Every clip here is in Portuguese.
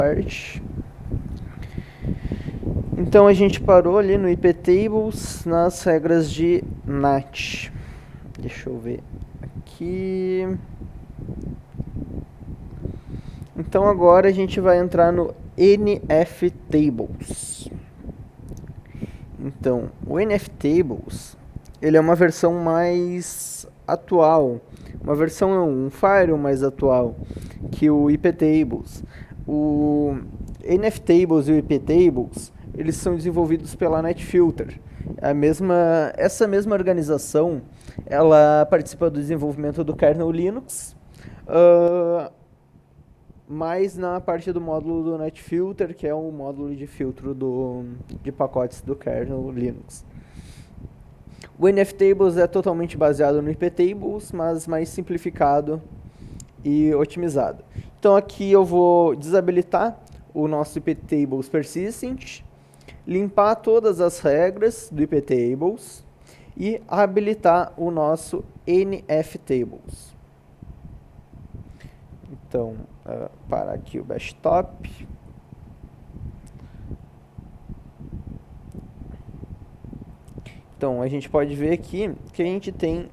parte. Então a gente parou ali no iptables nas regras de NAT. Deixa eu ver aqui. Então agora a gente vai entrar no NFTables. Então, o NFTables, ele é uma versão mais atual, uma versão, um firewall mais atual que o iptables. O NFTables e o iptables, eles são desenvolvidos pela NetFilter. Essa mesma organização, ela participa do desenvolvimento do kernel Linux, mais na parte do módulo do NetFilter, que é um módulo de filtro de pacotes do kernel Linux. O NFTables é totalmente baseado no iptables, mas mais simplificado e otimizado. Então aqui eu vou desabilitar o nosso iptables persistent, limpar todas as regras do iptables e habilitar o nosso NFTables. Então, para aqui o desktop. Então, a gente pode ver aqui que a gente tem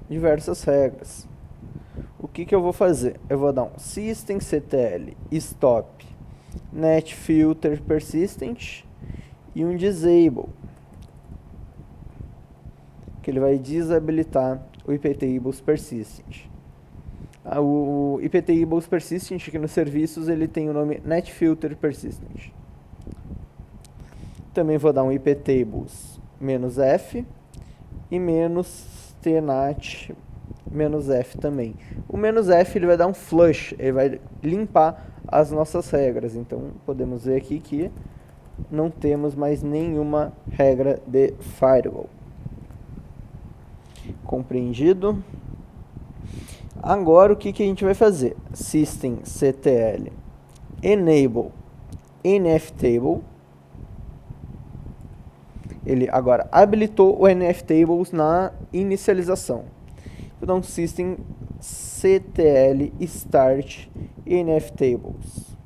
diversas regras. O que eu vou fazer? Eu vou dar um systemctl stop netfilter persistent e um disable, que ele vai desabilitar o iptables persistent. O iptables persistent aqui nos serviços ele tem o nome netfilter persistent. Também vou dar um iptables -f e -tnat -f também. O -f ele vai dar um flush, ele vai limpar as nossas regras. Então podemos ver aqui que não temos mais nenhuma regra de firewall. Compreendido? Agora o que a gente vai fazer? Systemctl enable nftable. Ele agora habilitou o NFTables na inicialização. Vou dar um systemctl start NFTables.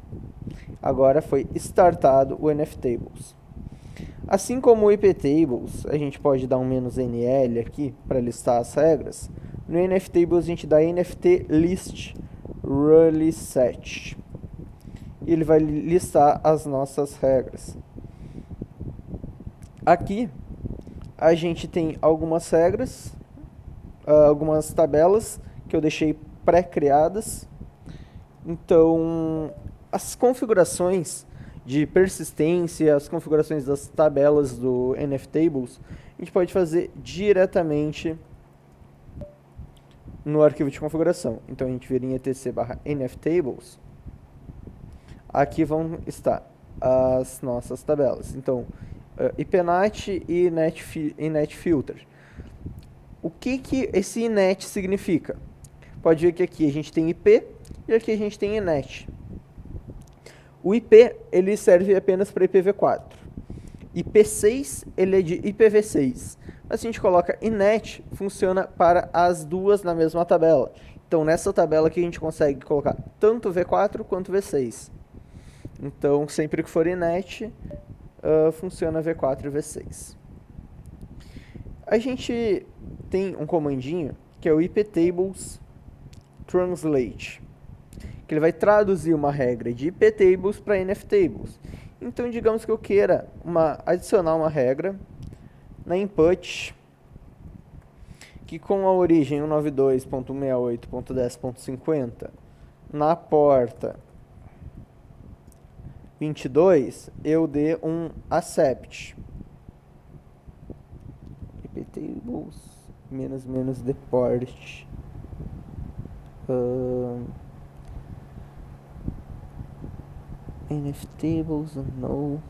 Agora foi startado o NFTables. Assim como o iptables, a gente pode dar um "-nl" aqui para listar as regras. No NFTables a gente dá nft-list rule-set. E ele vai listar as nossas regras. Aqui a gente tem algumas regras, algumas tabelas que eu deixei pré-criadas. Então, as configurações de persistência, as configurações das tabelas do NFTables, a gente pode fazer diretamente no arquivo de configuração. Então a gente vira em etc/nftables. Aqui vão estar as nossas tabelas. Então, ipnat e netfilter. O que esse inet significa? Pode ver que aqui a gente tem IP e aqui a gente tem inet. O IP ele serve apenas para IPv4. IP6 ele é de IPv6. Mas se a gente coloca inet, funciona para as duas na mesma tabela. Então nessa tabela aqui a gente consegue colocar tanto V4 quanto V6. Então sempre que for inet, funciona V4 e V6. A gente tem um comandinho que é o iptables translate, que ele vai traduzir uma regra de iptables para nftables. Então digamos que eu queira adicionar uma regra na input que com a origem 192.168.10.50 na porta 22 eu dê um accept iptables -deport nftables no.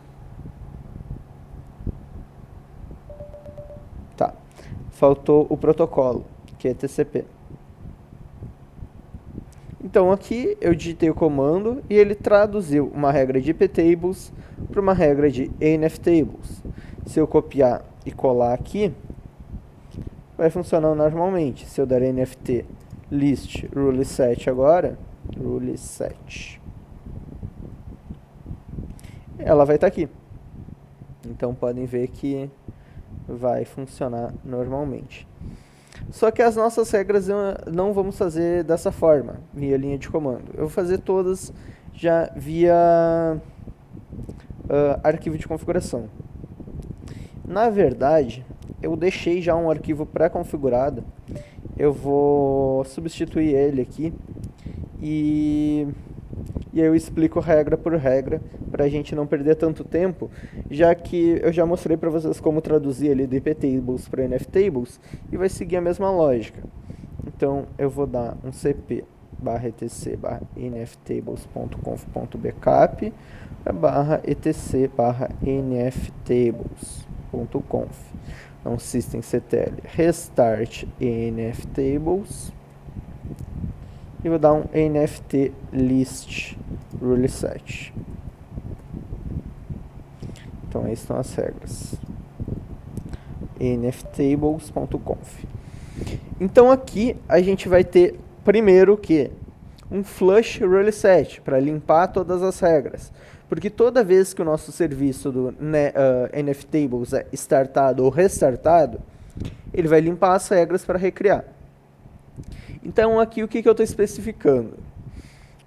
Tá, faltou o protocolo, que é TCP. Então aqui eu digitei o comando e ele traduziu uma regra de iptables para uma regra de nftables. Se eu copiar e colar aqui, vai funcionar normalmente. Se eu der nft list rule set agora, rule set, ela vai estar aqui. Então podem ver que vai funcionar normalmente. Só que as nossas regras não vamos fazer dessa forma, via linha de comando. Eu vou fazer todas já via arquivo de configuração. Na verdade, eu deixei já um arquivo pré-configurado. Eu vou substituir ele aqui e aí eu explico regra por regra para a gente não perder tanto tempo, já que eu já mostrei para vocês como traduzir ali do iptables para nftables e vai seguir a mesma lógica. Então eu vou dar um cp /etc nftables.conf.backup /etc nftables.conf. Então systemctl restart nftables e vou dar um nft list rule set. Então essas são as regras. nftables.conf. Então aqui a gente vai ter primeiro que um flush rule set para limpar todas as regras. Porque toda vez que o nosso serviço do nftables é startado ou restartado, ele vai limpar as regras para recriar. Então aqui o que eu estou especificando?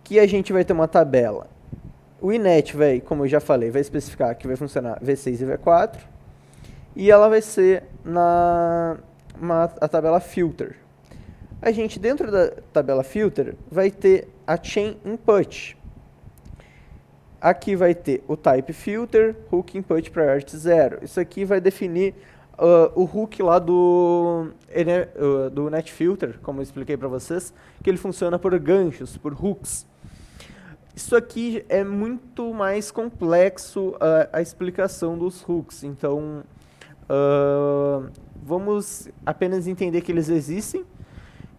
Que a gente vai ter uma tabela. O inet vai, como eu já falei, vai especificar que vai funcionar V6 e V4. E ela vai ser a tabela filter. A gente dentro da tabela filter vai ter a chain input. Aqui vai ter o type filter, hook input priority 0. Isso aqui vai definir o hook lá do netfilter, como eu expliquei para vocês, que ele funciona por ganchos, por hooks. Isso aqui é muito mais complexo a explicação dos hooks, então vamos apenas entender que eles existem,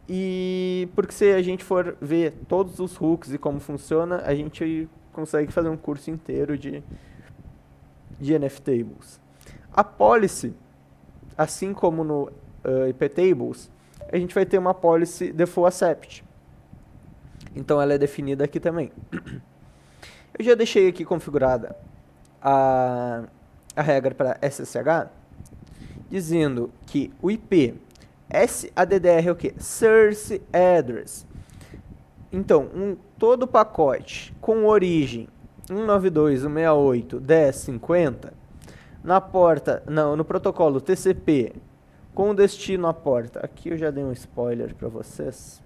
e porque se a gente for ver todos os hooks e como funciona, a gente consegue fazer um curso inteiro de nftables. A policy, assim como no iptables, a gente vai ter uma policy default accept. Então ela é definida aqui também. Eu já deixei aqui configurada a regra para SSH, dizendo que o IP SADDR é o quê? Source Address. Então, todo pacote com origem 192.168.10.50 na porta, no protocolo TCP com destino à porta. Aqui eu já dei um spoiler para vocês.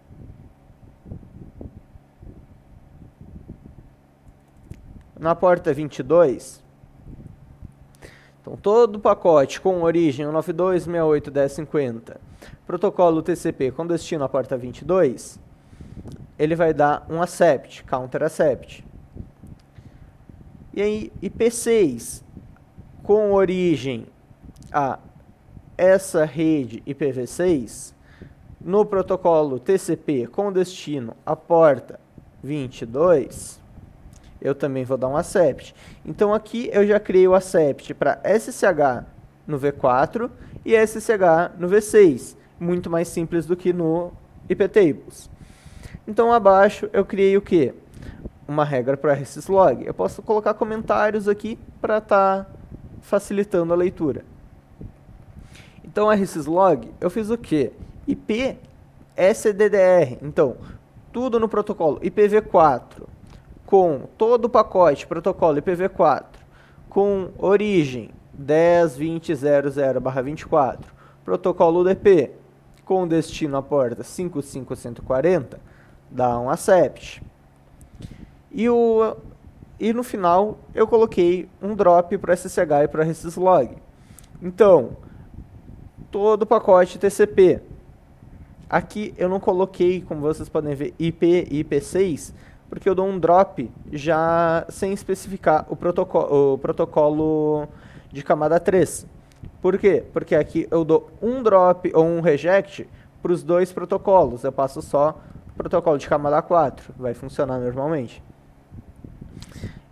Na porta 22, então todo pacote com origem 192.168.10.50, protocolo TCP com destino à porta 22, ele vai dar um accept, counter accept. E aí, IP6 com origem a essa rede IPv6, no protocolo TCP com destino à porta 22, eu também vou dar um accept. Então aqui eu já criei o accept para SSH no V4 e SSH no V6, muito mais simples do que no iptables. Então abaixo eu criei o quê? Uma regra para rsyslog. Eu posso colocar comentários aqui para estar facilitando a leitura. Então a rsyslog eu fiz o quê? IP SDDR. Então tudo no protocolo IPv4 com todo o pacote protocolo IPv4 com origem 10.20.00/24, protocolo UDP com destino à porta 55140, dá um accept. E no final eu coloquei um drop para SSH e para rsyslog. Então, todo o pacote TCP. Aqui eu não coloquei, como vocês podem ver, IP e IP6, porque eu dou um drop já sem especificar o protocolo de camada 3. Por quê? Porque aqui eu dou um drop ou um reject para os dois protocolos. Eu passo só o protocolo de camada 4. Vai funcionar normalmente.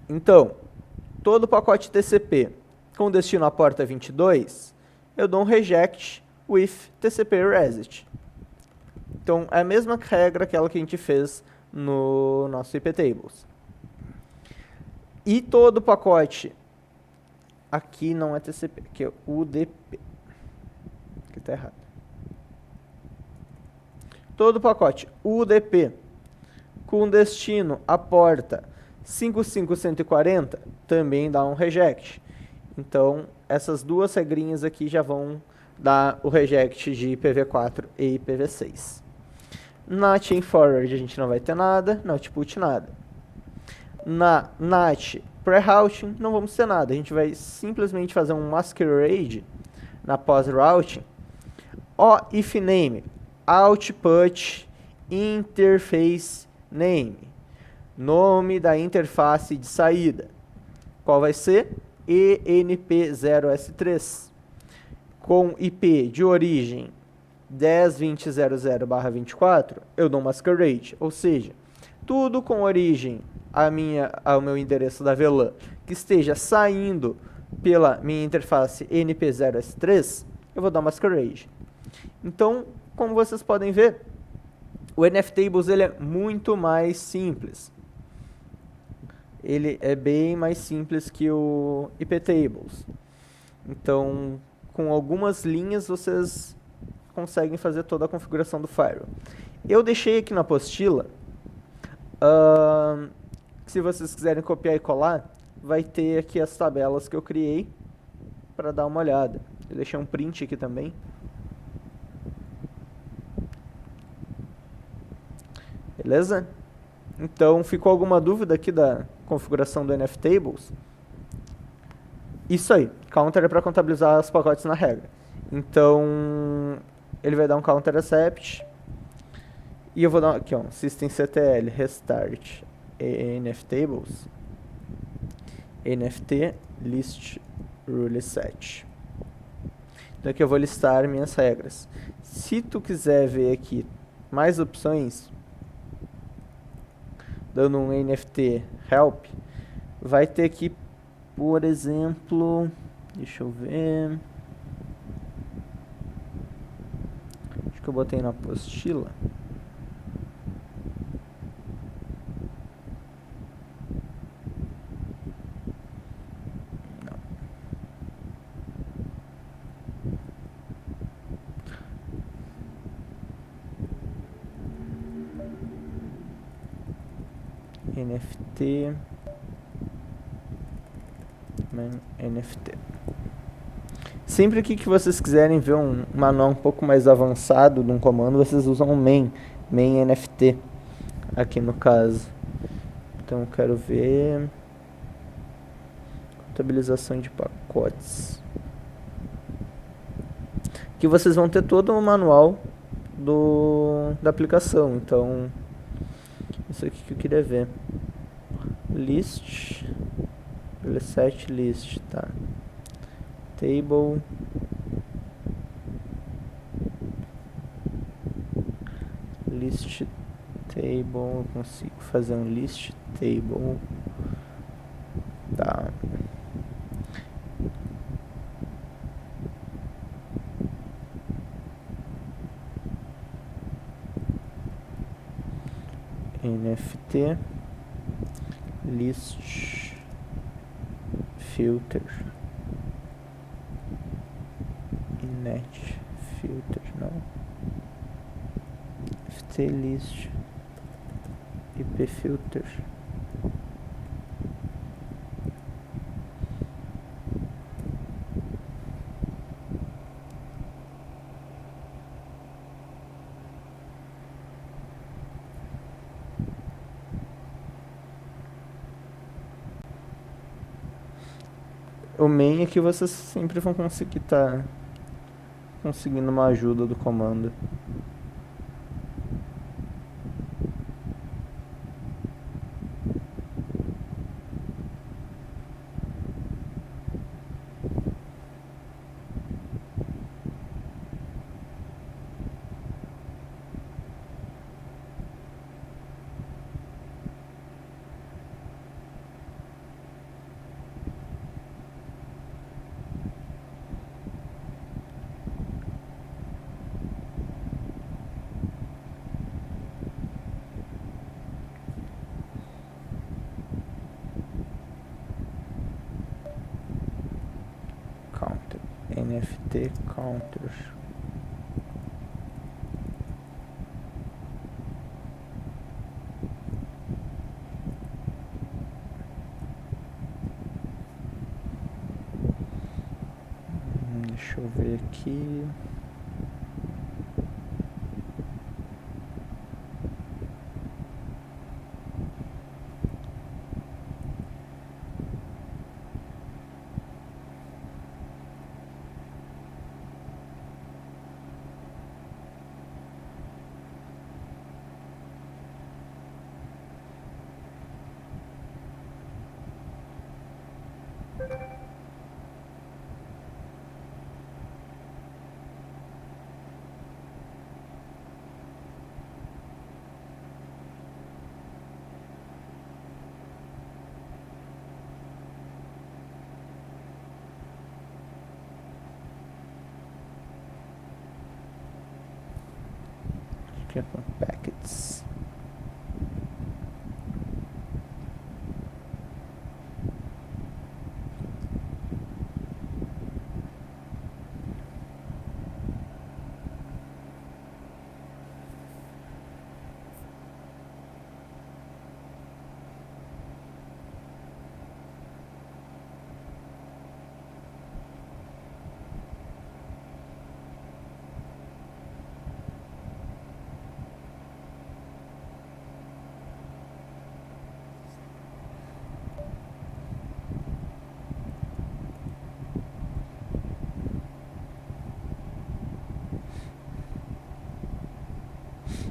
Então, todo o pacote TCP com destino à porta 22, eu dou um reject with TCP reset. Então, é a mesma regra aquela que a gente fez no nosso iptables. E todo o pacote, aqui não é TCP, aqui é UDP. Aqui tá errado. Todo o pacote UDP com destino à porta 55140 também dá um reject. Então, essas duas regrinhas aqui já vão dar o reject de IPv4 e IPv6. Na chain forward a gente não vai ter nada, na output nada. Na NAT pre-routing não vamos ter nada, a gente vai simplesmente fazer um masquerade na post-routing. O if name, output interface name, nome da interface de saída. Qual vai ser? ENP0S3 com IP de origem 10.20.00/24, eu dou um masquerade, ou seja, tudo com origem ao meu endereço da VLAN que esteja saindo pela minha interface NP0S3, eu vou dar um masquerade. Então, como vocês podem ver, o NFTables ele é muito mais simples. Ele é bem mais simples que o IPTables. Então, com algumas linhas vocês conseguem fazer toda a configuração do firewall. Eu deixei aqui na apostila, se vocês quiserem copiar e colar, vai ter aqui as tabelas que eu criei para dar uma olhada. Eu deixei um print aqui também. Beleza? Então, ficou alguma dúvida aqui da configuração do NFTables? Isso aí, counter é para contabilizar os pacotes na regra. Então, ele vai dar um counter accept. E eu vou dar aqui, ó, systemctl restart NFTables nft list rule set. Então aqui eu vou listar minhas regras. Se tu quiser ver aqui mais opções, dando um nft help, vai ter aqui, por exemplo, deixa eu ver, acho que eu botei na apostila. NFT NFT. Sempre que vocês quiserem ver um manual um pouco mais avançado de um comando, vocês usam o main NFT aqui no caso. Então eu quero ver contabilização de pacotes. Aqui vocês vão ter todo o manual da aplicação. Então isso aqui que eu queria ver. List set list, tá? Table list table, eu consigo fazer um list table, tá? NFT list filter net filter, não, ft list ip filter. O main é que vocês sempre vão conseguir estar conseguindo uma ajuda do comando. NFT counter. Deixa eu ver aqui. Packets.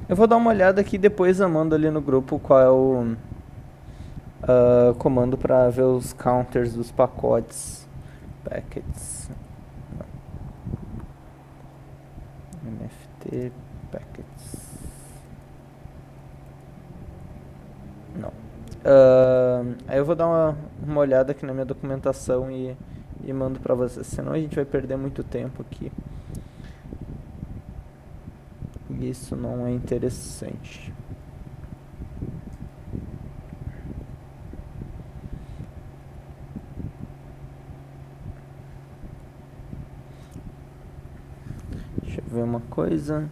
Eu vou dar uma olhada aqui depois, eu mando ali no grupo qual é o comando para ver os counters dos pacotes. Packets. NFT packets. Não. Aí eu vou dar uma olhada aqui na minha documentação e mando para vocês, senão a gente vai perder muito tempo aqui. Isso não é interessante. Deixa eu ver uma coisa.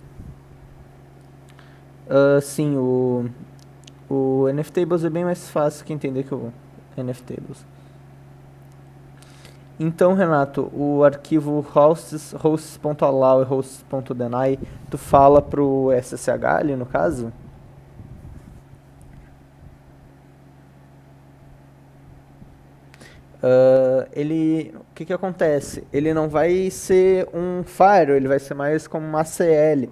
Sim, o NFTables é bem mais fácil que entender que o NFTables. Então, Renato, o arquivo hosts.allow e hosts.deny, tu fala pro SSH ali no caso? O que acontece? Ele não vai ser um Firewall, ele vai ser mais como uma ACL.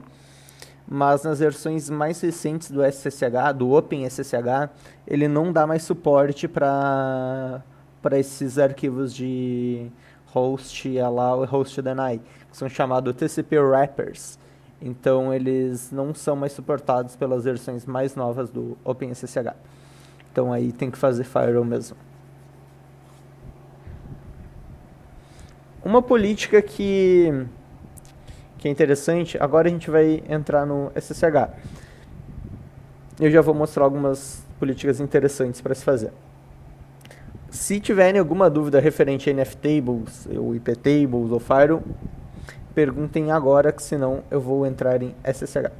Mas nas versões mais recentes do SSH, do OpenSSH, ele não dá mais suporte para esses arquivos de host allow e host deny, que são chamados TCP wrappers. Então eles não são mais suportados pelas versões mais novas do OpenSSH. Então aí tem que fazer firewall mesmo. Uma política que é interessante, agora a gente vai entrar no SSH. Eu já vou mostrar algumas políticas interessantes para se fazer. Se tiverem alguma dúvida referente a NFTables, ou IPTables, ou Firewall, perguntem agora, que senão eu vou entrar em SSH.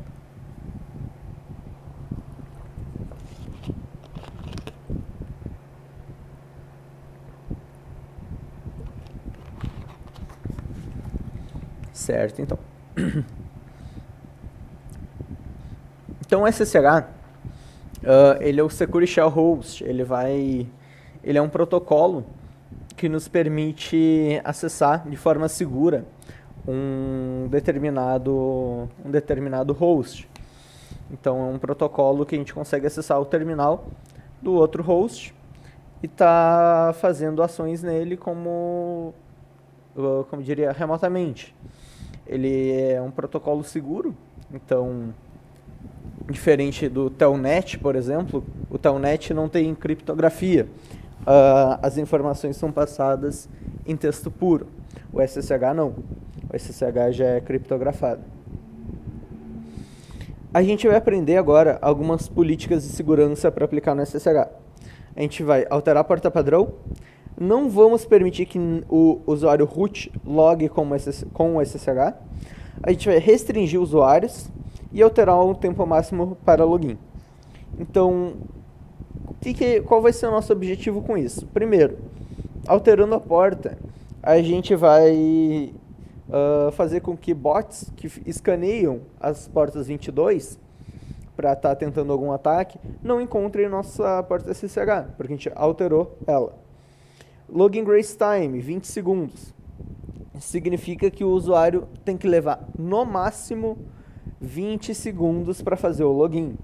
Certo, então. Então o SSH, ele é o Secure Shell Host, ele é um protocolo que nos permite acessar de forma segura um determinado host. Então é um protocolo que a gente consegue acessar o terminal do outro host e tá fazendo ações nele como diria, remotamente. Ele é um protocolo seguro, então diferente do Telnet, por exemplo, o Telnet não tem criptografia. As informações são passadas em texto puro. O SSH não. O SSH já é criptografado. A gente vai aprender agora algumas políticas de segurança para aplicar no SSH. A gente vai alterar a porta padrão, Não vamos permitir que o usuário root logue com o SSH. A gente vai restringir usuários e alterar o tempo máximo para login. Então, qual vai ser o nosso objetivo com isso? Primeiro, alterando a porta, a gente vai fazer com que bots que escaneiam as portas 22 para estar tentando algum ataque não encontrem nossa porta SSH, porque a gente alterou ela. Login Grace Time, 20 segundos. Significa que o usuário tem que levar no máximo 20 segundos para fazer o login.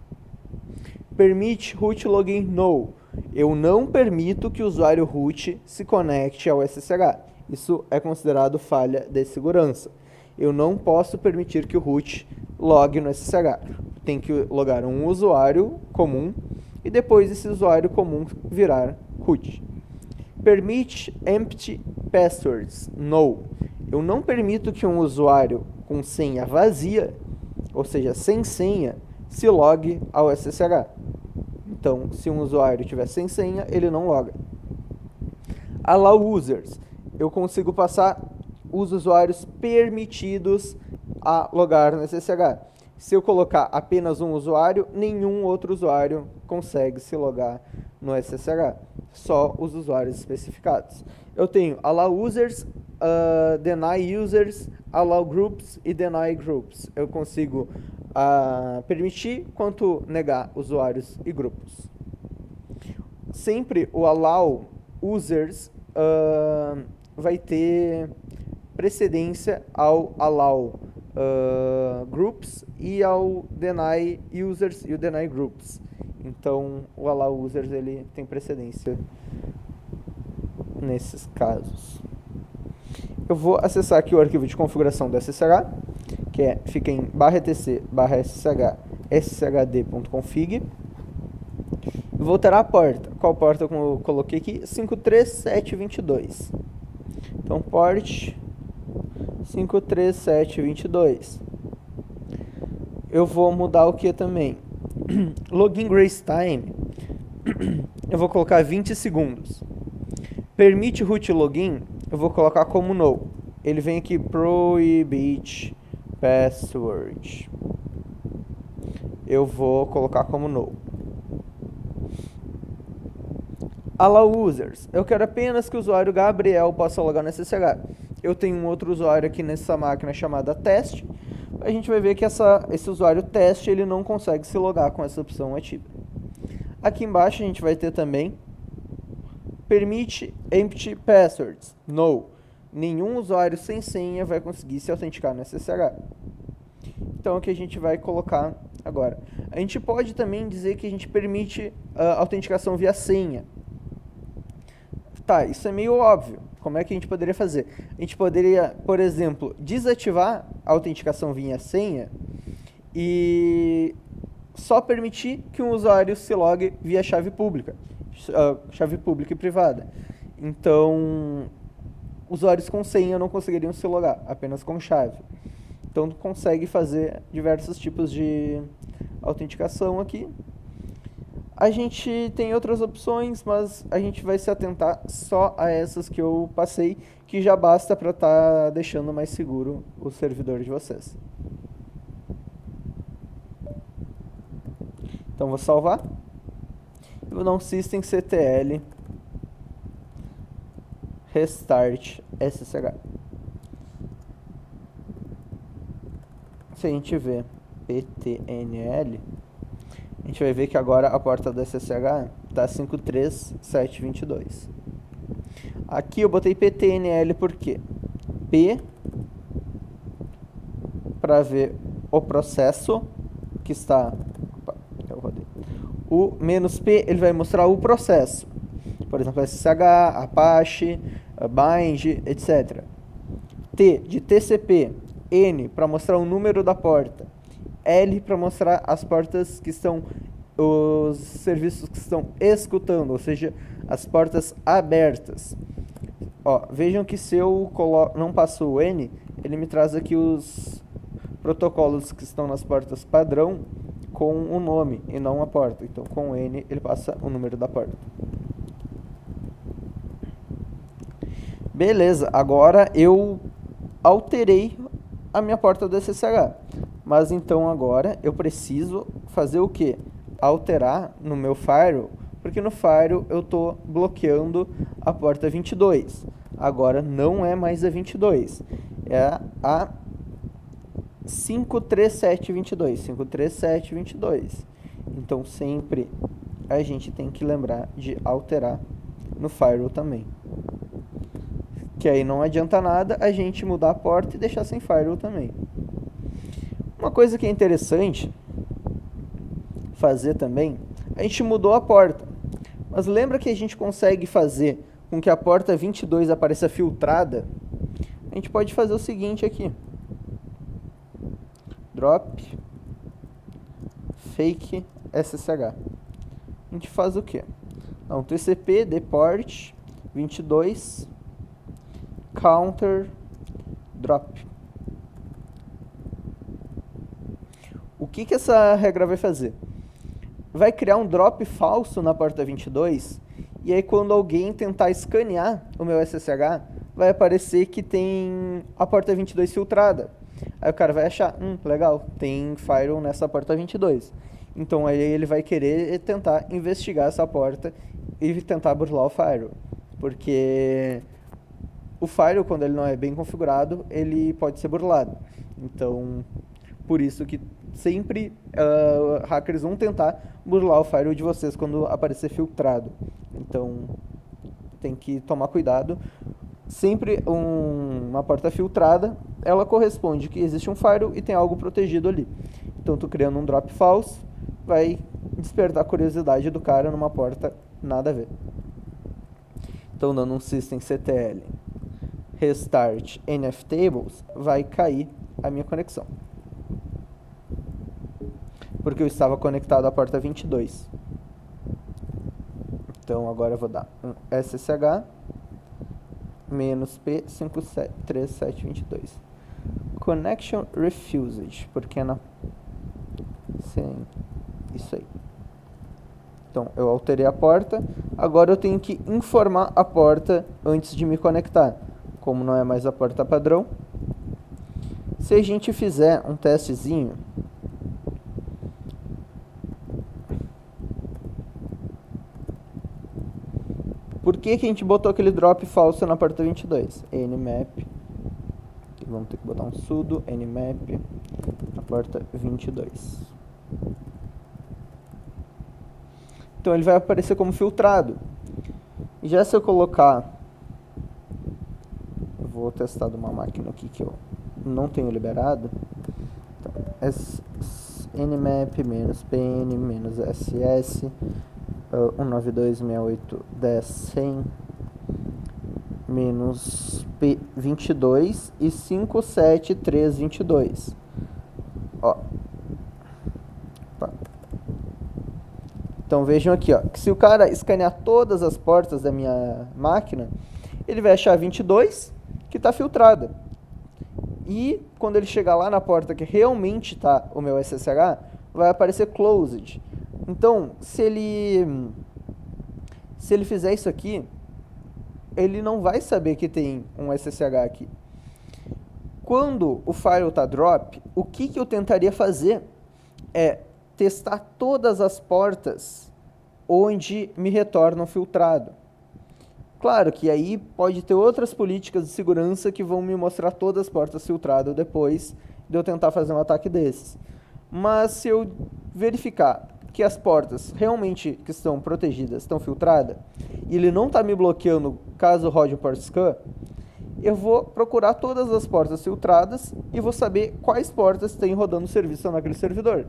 Permite root login no. Eu não permito que o usuário root se conecte ao SSH. Isso é considerado falha de segurança. Eu não posso permitir que o root logue no SSH. Tem que logar um usuário comum e depois esse usuário comum virar root. Permite empty passwords no. Eu não permito que um usuário com senha vazia, ou seja, sem senha, se logue ao SSH. Então, se um usuário tiver sem senha, ele não loga. Allow users. Eu consigo passar os usuários permitidos a logar no SSH. Se eu colocar apenas um usuário, nenhum outro usuário consegue se logar no SSH. Só os usuários especificados. Eu tenho allow users, deny users, allow groups e deny groups. Eu consigo permitir quanto negar usuários e grupos. Sempre o allow users vai ter precedência ao allow groups e ao deny users e o deny groups. Então, o allow users ele tem precedência nesses casos. Eu vou acessar aqui o arquivo de configuração do SSH, que fica em /etc/ssh sshd.config. E vou alterar a porta. Qual porta eu coloquei aqui? 53722. Então, port 53722. Eu vou mudar o que também? Login Grace Time. Eu vou colocar 20 segundos. Permite root login. Eu vou colocar como no. Ele vem aqui prohibit password. Eu vou colocar como no. Allow users. Eu quero apenas que o usuário Gabriel possa logar no SSH. Eu tenho um outro usuário aqui nessa máquina chamada teste. A gente vai ver que esse usuário teste ele não consegue se logar com essa opção ativa. Aqui embaixo a gente vai ter também permite empty passwords. No. Nenhum usuário sem senha vai conseguir se autenticar no SSH. Então aqui a gente vai colocar agora. A gente pode também dizer que a gente permite autenticação via senha. Tá, isso é meio óbvio. Como é que a gente poderia fazer? A gente poderia, por exemplo, desativar a autenticação via senha e só permitir que um usuário se logue via chave pública e privada. Então, usuários com senha não conseguiriam se logar, apenas com chave. Então, consegue fazer diversos tipos de autenticação aqui. A gente tem outras opções, mas a gente vai se atentar só a essas que eu passei, que já basta para estar deixando mais seguro o servidor de vocês. Então vou salvar. Eu vou dar um systemctl restart SSH. Se a gente ver ptnl, a gente vai ver que agora a porta do SSH está 53722. Aqui eu botei ptnl por quê? P para ver o processo que está... Opa, eu rodei. O "-p ele vai mostrar o processo. Por exemplo, SSH, Apache, Bind, etc. T de TCP. N para mostrar o número da porta. L para mostrar as portas que estão, os serviços que estão escutando, ou seja, as portas abertas. Ó, vejam que se eu não passo o N, ele me traz aqui os protocolos que estão nas portas padrão com o nome e não a porta. Então, com o N, ele passa o número da porta. Beleza, agora eu alterei a minha porta do SSH. Mas então agora eu preciso fazer o quê? Alterar no meu firewall, porque no firewall eu estou bloqueando a porta 22. Agora não é mais a 22, é a 53722, 53722. Então sempre a gente tem que lembrar de alterar no firewall também. Que aí não adianta nada a gente mudar a porta e deixar sem firewall também. Uma coisa que é interessante fazer também, a gente mudou a porta. Mas lembra que a gente consegue fazer com que a porta 22 apareça filtrada? A gente pode fazer o seguinte aqui. Drop fake SSH. A gente faz o quê? Então, TCP deport 22 counter drop. O que essa regra vai fazer? Vai criar um drop falso na porta 22, e aí quando alguém tentar escanear o meu SSH, vai aparecer que tem a porta 22 filtrada. Aí o cara vai achar, legal, tem firewall nessa porta 22. Então aí ele vai querer tentar investigar essa porta e tentar burlar o firewall. Porque o firewall, quando ele não é bem configurado, ele pode ser burlado. Então, por isso que sempre hackers vão tentar burlar o firewall de vocês quando aparecer filtrado. Então, tem que tomar cuidado. Sempre uma porta filtrada, ela corresponde que existe um firewall e tem algo protegido ali. Então, tu criando um drop false, vai despertar a curiosidade do cara numa porta nada a ver. Então, dando um systemctl restart nftables, vai cair a minha conexão. Porque eu estava conectado à porta 22. Então agora eu vou dar um SSH -P53722. Connection refused, porque é na... Sim, isso aí. Então eu alterei a porta, agora eu tenho que informar a porta antes de me conectar. Como não é mais a porta padrão, se a gente fizer um testezinho, por que a gente botou aquele drop falso na porta 22? Nmap, vamos ter que botar um sudo nmap na porta 22. Então ele vai aparecer como filtrado. E já se eu colocar, eu vou testar de uma máquina aqui que eu não tenho liberado. Então, nmap-pn-ss 192.68.10.100 -p22 e 57322. Ó. Então vejam aqui, ó, que se o cara escanear todas as portas da minha máquina, ele vai achar 22 que está filtrada. E quando ele chegar lá na porta que realmente está o meu SSH, vai aparecer closed. Então, se ele fizer isso aqui, ele não vai saber que tem um SSH aqui. Quando o firewall está drop, o que eu tentaria fazer é testar todas as portas onde me retornam filtrado. Claro que aí pode ter outras políticas de segurança que vão me mostrar todas as portas filtradas depois de eu tentar fazer um ataque desses. Mas se eu verificar que as portas realmente que estão protegidas estão filtradas e ele não está me bloqueando caso rode um port scan, eu vou procurar todas as portas filtradas e vou saber quais portas tem rodando serviço naquele servidor.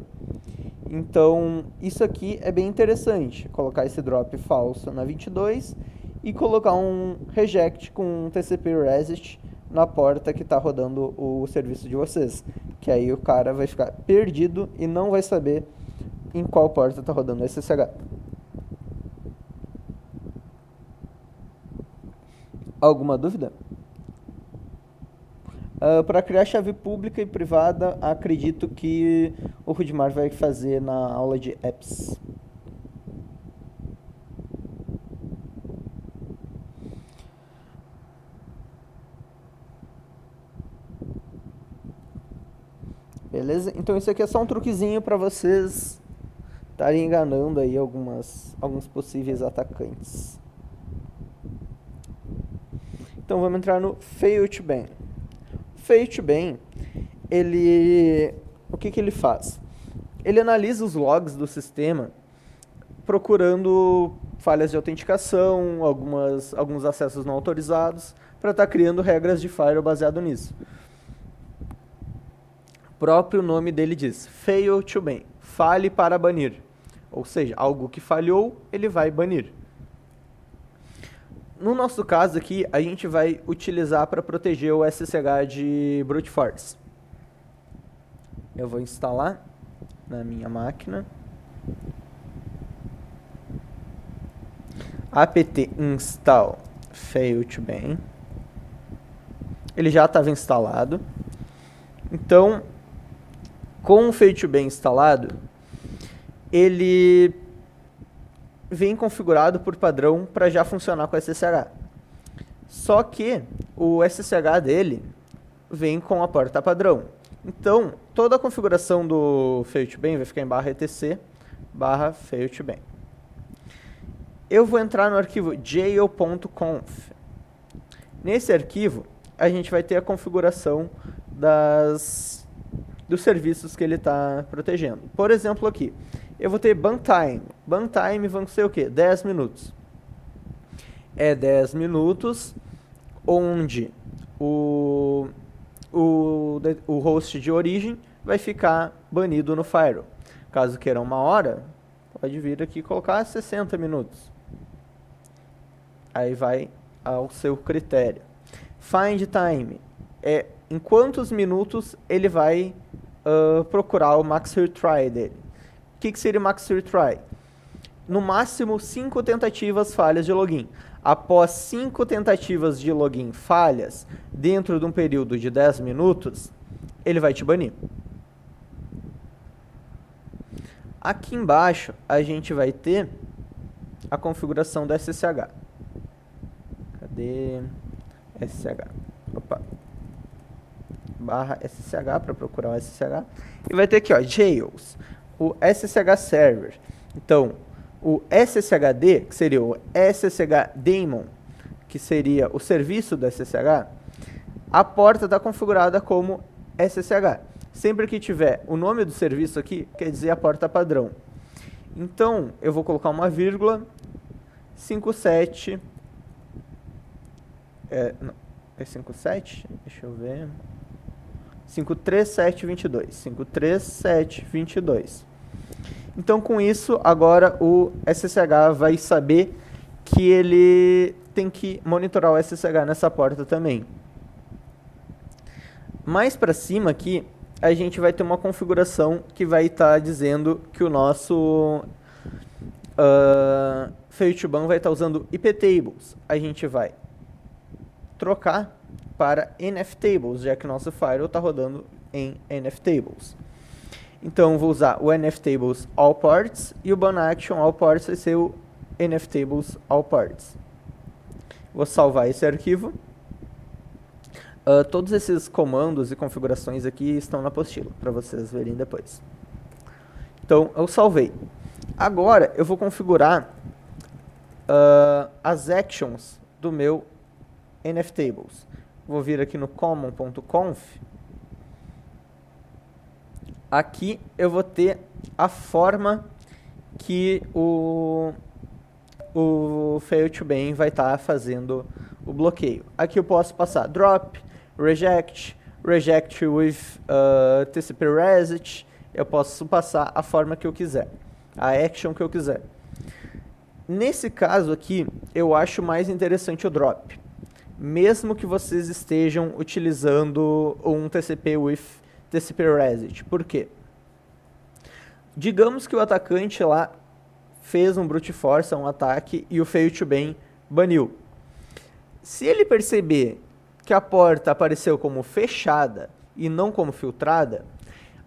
Então, isso aqui é bem interessante, colocar esse drop falso na 22 e colocar um reject com um TCP reset na porta que está rodando o serviço de vocês. Que aí o cara vai ficar perdido e não vai saber em qual porta está rodando o SSH. Alguma dúvida? Para criar chave pública e privada, acredito que o Rudimar vai fazer na aula de apps. Beleza? Então isso aqui é só um truquezinho para vocês estarem enganando aí alguns possíveis atacantes. Então vamos entrar no Fail to Ban. Fail to Ban, o que ele faz? Ele analisa os logs do sistema procurando falhas de autenticação, alguns acessos não autorizados, para estar criando regras de firewall baseado nisso. O próprio nome dele diz, Fail to Ban, fale para banir. Ou seja, algo que falhou, ele vai banir. No nosso caso aqui, a gente vai utilizar para proteger o SSH de brute force. Eu vou instalar na minha máquina. apt install fail to ban. Ele já estava instalado. Então, com o fail to ban instalado, ele vem configurado por padrão para já funcionar com o SSH. Só que o SSH dele vem com a porta padrão. Então, toda a configuração do fail to ban vai ficar em /etc /fail to ban. Eu vou entrar no arquivo jail.conf. Nesse arquivo, a gente vai ter a configuração dos serviços que ele está protegendo. Por exemplo, aqui, eu vou ter ban time. Ban time vão ser o quê? 10 minutos. É 10 minutos onde o host de origem vai ficar banido no firewall. Caso queira 1 hora, pode vir aqui e colocar 60 minutos. Aí vai ao seu critério. Find time é em quantos minutos ele vai procurar o max retry dele. O que seria max retry? No máximo 5 tentativas falhas de login. Após 5 tentativas de login falhas, dentro de um período de 10 minutos, ele vai te banir. Aqui embaixo, a gente vai ter a configuração do SSH. Cadê? SSH. Opa. /SSH para procurar o SSH. E vai ter aqui, ó, Jails. O SSH Server. Então, o SSHD, que seria o SSH Daemon, que seria o serviço do SSH, a porta está configurada como SSH. Sempre que tiver o nome do serviço aqui, quer dizer a porta padrão. Então, eu vou colocar uma vírgula, 57, não, é 57? Deixa eu ver, 53722, 53722. Então, com isso, agora o SSH vai saber que ele tem que monitorar o SSH nessa porta também. Mais para cima aqui, a gente vai ter uma configuração que vai estar dizendo que o nosso fail to ban vai estar usando iptables. A gente vai trocar para nftables, já que o nosso firewall está rodando em nftables. Então, vou usar o nftables all ports e o ban action all ports vai ser o nftables all ports. Vou salvar esse arquivo. Todos esses comandos e configurações aqui estão na apostila, para vocês verem depois. Então, eu salvei. Agora, eu vou configurar as actions do meu nftables. Vou vir aqui no common.conf. Aqui eu vou ter a forma que o fail to ban vai estar fazendo o bloqueio. Aqui eu posso passar drop, reject with TCP reset. Eu posso passar a forma que eu quiser, a action que eu quiser. Nesse caso aqui, eu acho mais interessante o drop. Mesmo que vocês estejam utilizando um TCP with TCP reset. Por quê? Digamos que o atacante lá fez um brute force, um ataque, e o fail to ban baniu. Se ele perceber que a porta apareceu como fechada e não como filtrada,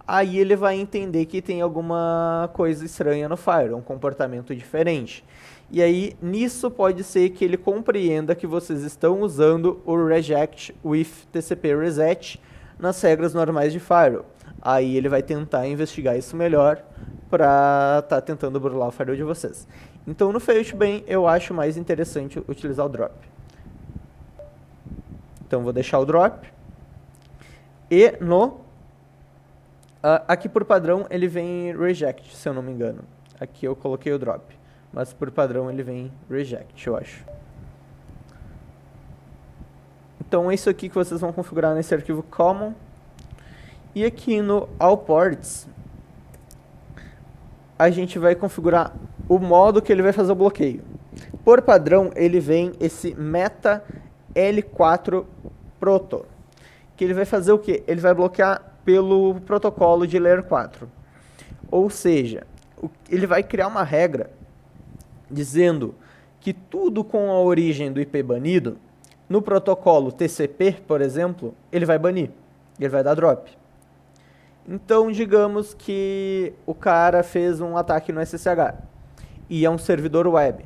aí ele vai entender que tem alguma coisa estranha no firewall, um comportamento diferente. E aí, nisso pode ser que ele compreenda que vocês estão usando o reject with TCP reset nas regras normais de firewall. Aí ele vai tentar investigar isso melhor para estar tentando burlar o firewall de vocês. Então no Fail bem eu acho mais interessante utilizar o drop. Então vou deixar o drop. E no aqui por padrão ele vem reject, se eu não me engano. Aqui eu coloquei o drop, mas por padrão ele vem reject, eu acho. Então é isso aqui que vocês vão configurar nesse arquivo common. E aqui no all ports a gente vai configurar o modo que ele vai fazer o bloqueio. Por padrão ele vem esse meta L4 proto, que ele vai fazer o que? Ele vai bloquear pelo protocolo de layer 4. Ou seja, ele vai criar uma regra dizendo que tudo com a origem do IP banido, no protocolo TCP, por exemplo, ele vai banir, ele vai dar drop. Então, digamos que o cara fez um ataque no SSH e é um servidor web.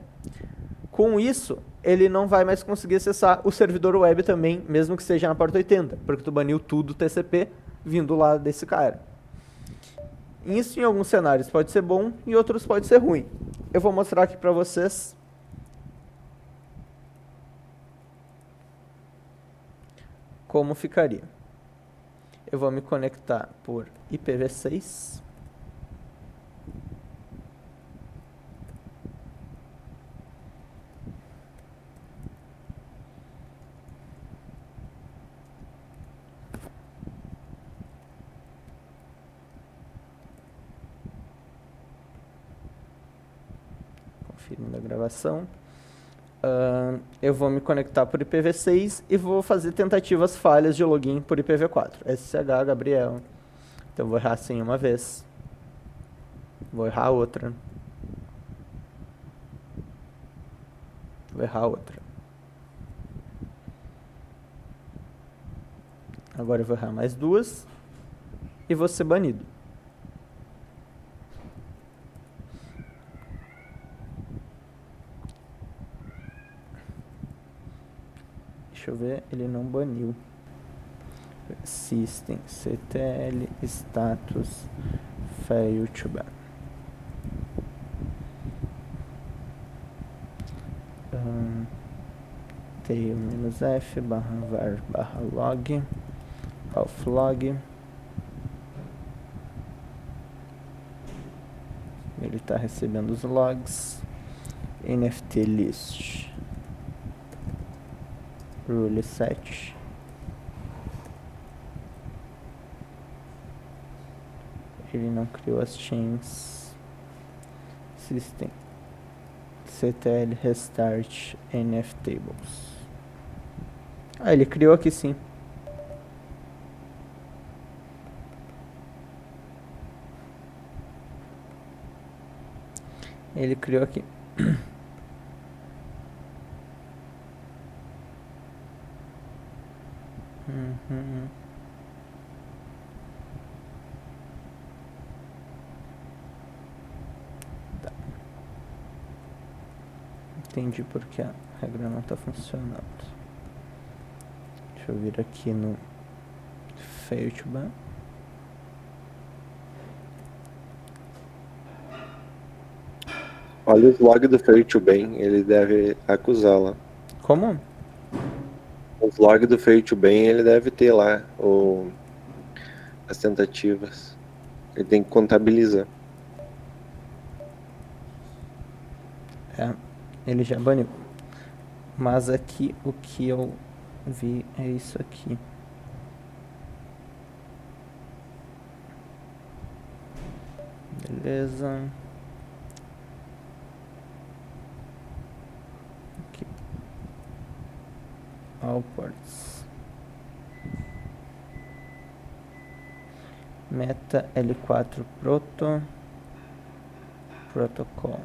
Com isso, ele não vai mais conseguir acessar o servidor web também, mesmo que seja na porta 80, porque tu baniu tudo TCP vindo lá desse cara. Isso em alguns cenários pode ser bom, em outros pode ser ruim. Eu vou mostrar aqui para vocês como ficaria. Eu vou me conectar por IPv6. Conferindo a gravação. Eu vou me conectar por IPv6 e vou fazer tentativas falhas de login por IPv4. SSH, Gabriel. Então, vou errar assim uma vez. Vou errar outra. Vou errar outra. Agora eu vou errar mais duas. E vou ser banido. Deixa eu ver, ele não baniu. System, CTL, status, fail to ban. tail-f /var /log, log. Ele está recebendo os logs. NFT list rule set. Ele não criou as chains. System ctl restart nftables. Ele criou aqui sim. Ele criou aqui. Tá. Entendi porque a regra não está funcionando. Deixa eu vir aqui no fail to ban. Olha os logs do fail to ban, ele deve acusá-la. Como? Os logs do fail to ban, ele deve ter lá as tentativas. Ele tem que contabilizar. Ele já baniu. Mas aqui o que eu vi é isso aqui. Beleza. Aqui. All ports. Meta L4 proto. Protocol.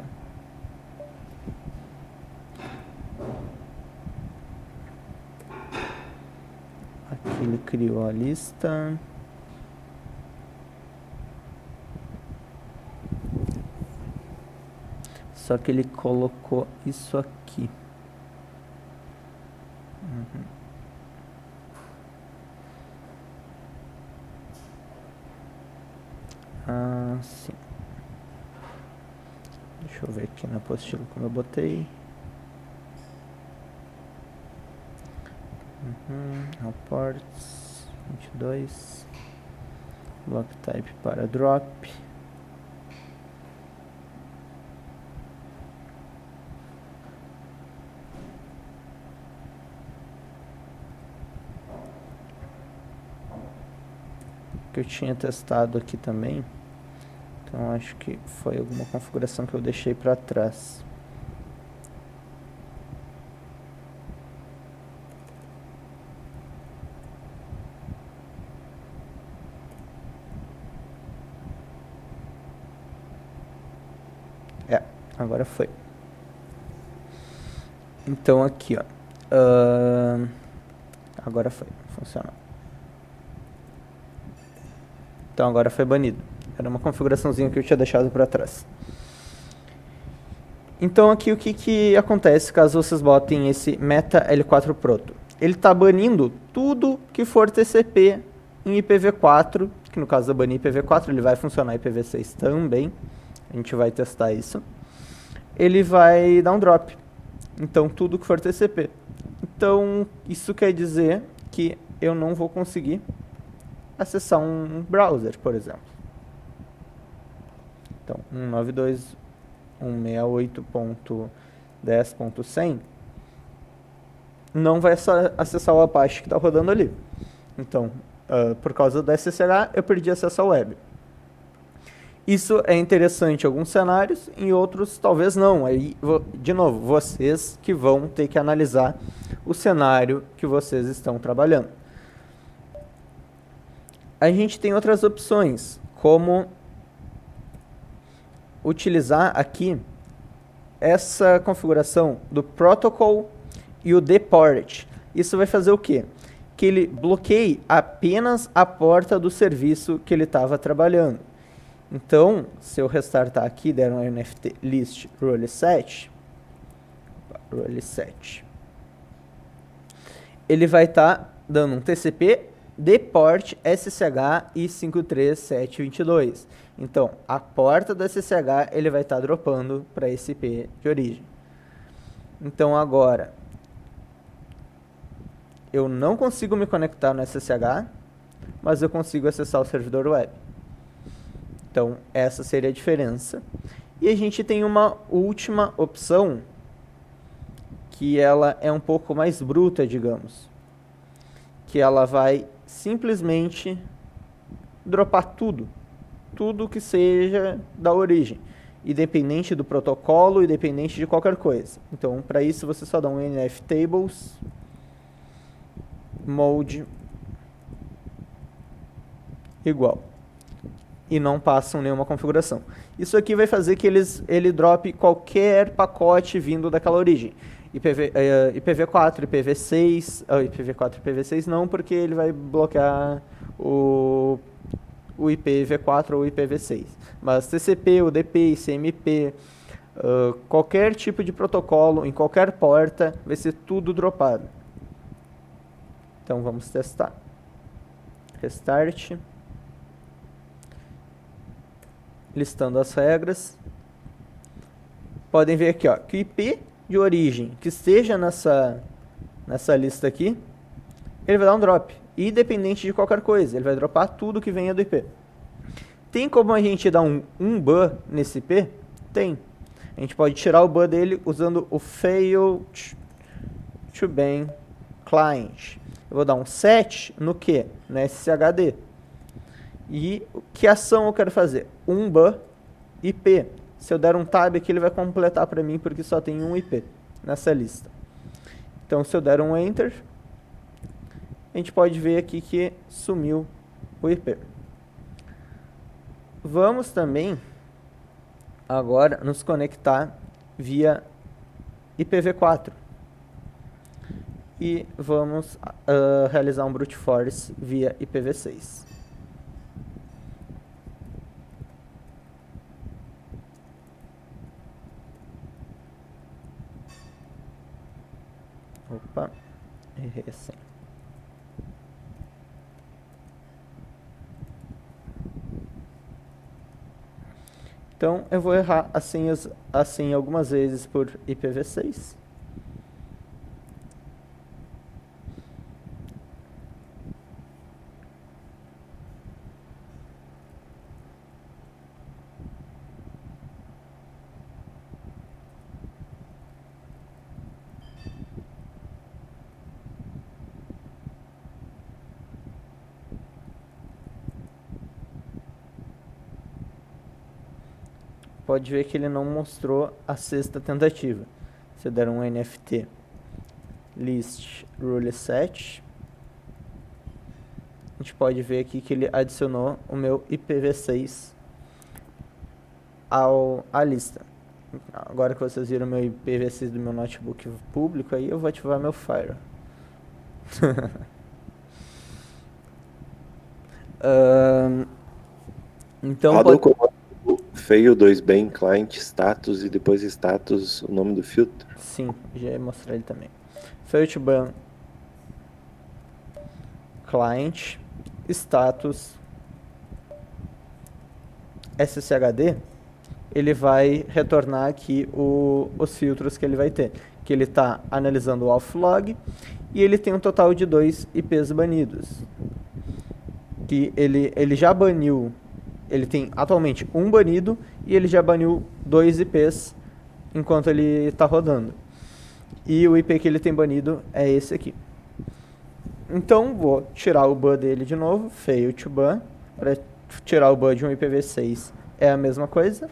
Aqui ele criou a lista. Só que ele colocou isso aqui. Deixa eu ver aqui na apostila como eu botei. Reports 22. Block type para drop. Que eu tinha testado aqui também. Então acho que foi alguma configuração que eu deixei para trás. Agora foi. Então aqui, ó. Agora foi. Funcionou. Então agora foi banido. Era uma configuraçãozinha que eu tinha deixado para trás. Então aqui o que acontece caso vocês botem esse Meta L4 Proto? Ele está banindo tudo que for TCP em IPv4, que no caso da banir IPv4, ele vai funcionar IPv6 também. A gente vai testar isso. Ele vai dar um drop. Então tudo que for TCP. Então isso quer dizer que eu não vou conseguir acessar um browser, por exemplo. Então 192.168.10.100 não vai acessar o Apache que está rodando ali. Então, por causa do SSH, eu perdi acesso à web. Isso é interessante em alguns cenários, em outros talvez não. Aí, de novo, vocês que vão ter que analisar o cenário que vocês estão trabalhando. A gente tem outras opções, como utilizar aqui essa configuração do protocol e o deport. Isso vai fazer o quê? Que ele bloqueie apenas a porta do serviço que ele estava trabalhando. Então, se eu restartar aqui, der um nft list role set, ele vai estar dando um TCP deport SSH e 53722. Então, a porta do SSH ele vai estar dropando para esse IP de origem. Então, agora, eu não consigo me conectar no SSH, mas eu consigo acessar o servidor web. Então, essa seria a diferença. E a gente tem uma última opção, que ela é um pouco mais bruta, digamos. Que ela vai simplesmente dropar tudo. Tudo que seja da origem. Independente do protocolo, independente de qualquer coisa. Então, para isso, você só dá um nftables mode igual. E não passam nenhuma configuração. Isso aqui vai fazer que ele drope qualquer pacote vindo daquela origem. IPv4, IPv6, IPv4 e IPv6 não, porque ele vai bloquear o IPv4 ou IPv6. Mas TCP, UDP, ICMP, qualquer tipo de protocolo, em qualquer porta, vai ser tudo dropado. Então vamos testar. Restart. Listando as regras. Podem ver aqui, ó, que o IP de origem que esteja nessa lista aqui, ele vai dar um drop, independente de qualquer coisa. Ele vai dropar tudo que venha do IP. Tem como a gente dar um ban nesse IP? Tem. A gente pode tirar o ban dele usando o fail to ban client. Eu vou dar um set no que? No SSHD. E que ação eu quero fazer? Um ban IP. Se eu der um tab aqui, ele vai completar para mim, porque só tem um IP nessa lista. Então, se eu der um enter, a gente pode ver aqui que sumiu o IP. Vamos também agora nos conectar via IPv4. E vamos realizar um brute force via IPv6. Opa, errei assim. Então eu vou errar a senha algumas vezes por IPv6. Pode ver que ele não mostrou a sexta tentativa. Se eu der um NFT list rule set, a gente pode ver aqui que ele adicionou o meu IPv6 à lista. Agora que vocês viram meu IPv6 do meu notebook público, aí eu vou ativar meu Fire. Então pode... Feio 2B client status e depois status, o nome do filtro. Sim, já ia mostrar ele também. Fail2ban client status sshd, ele vai retornar aqui os filtros que ele vai ter. Que ele está analisando o offlog e ele tem um total de 2 IPs banidos. Que ele já baniu, ele tem atualmente um banido e ele já baniu 2 IPs enquanto ele está rodando. E o IP que ele tem banido é esse aqui. Então vou tirar o ban dele de novo, fail2ban, para tirar o ban de um IPv6 é a mesma coisa.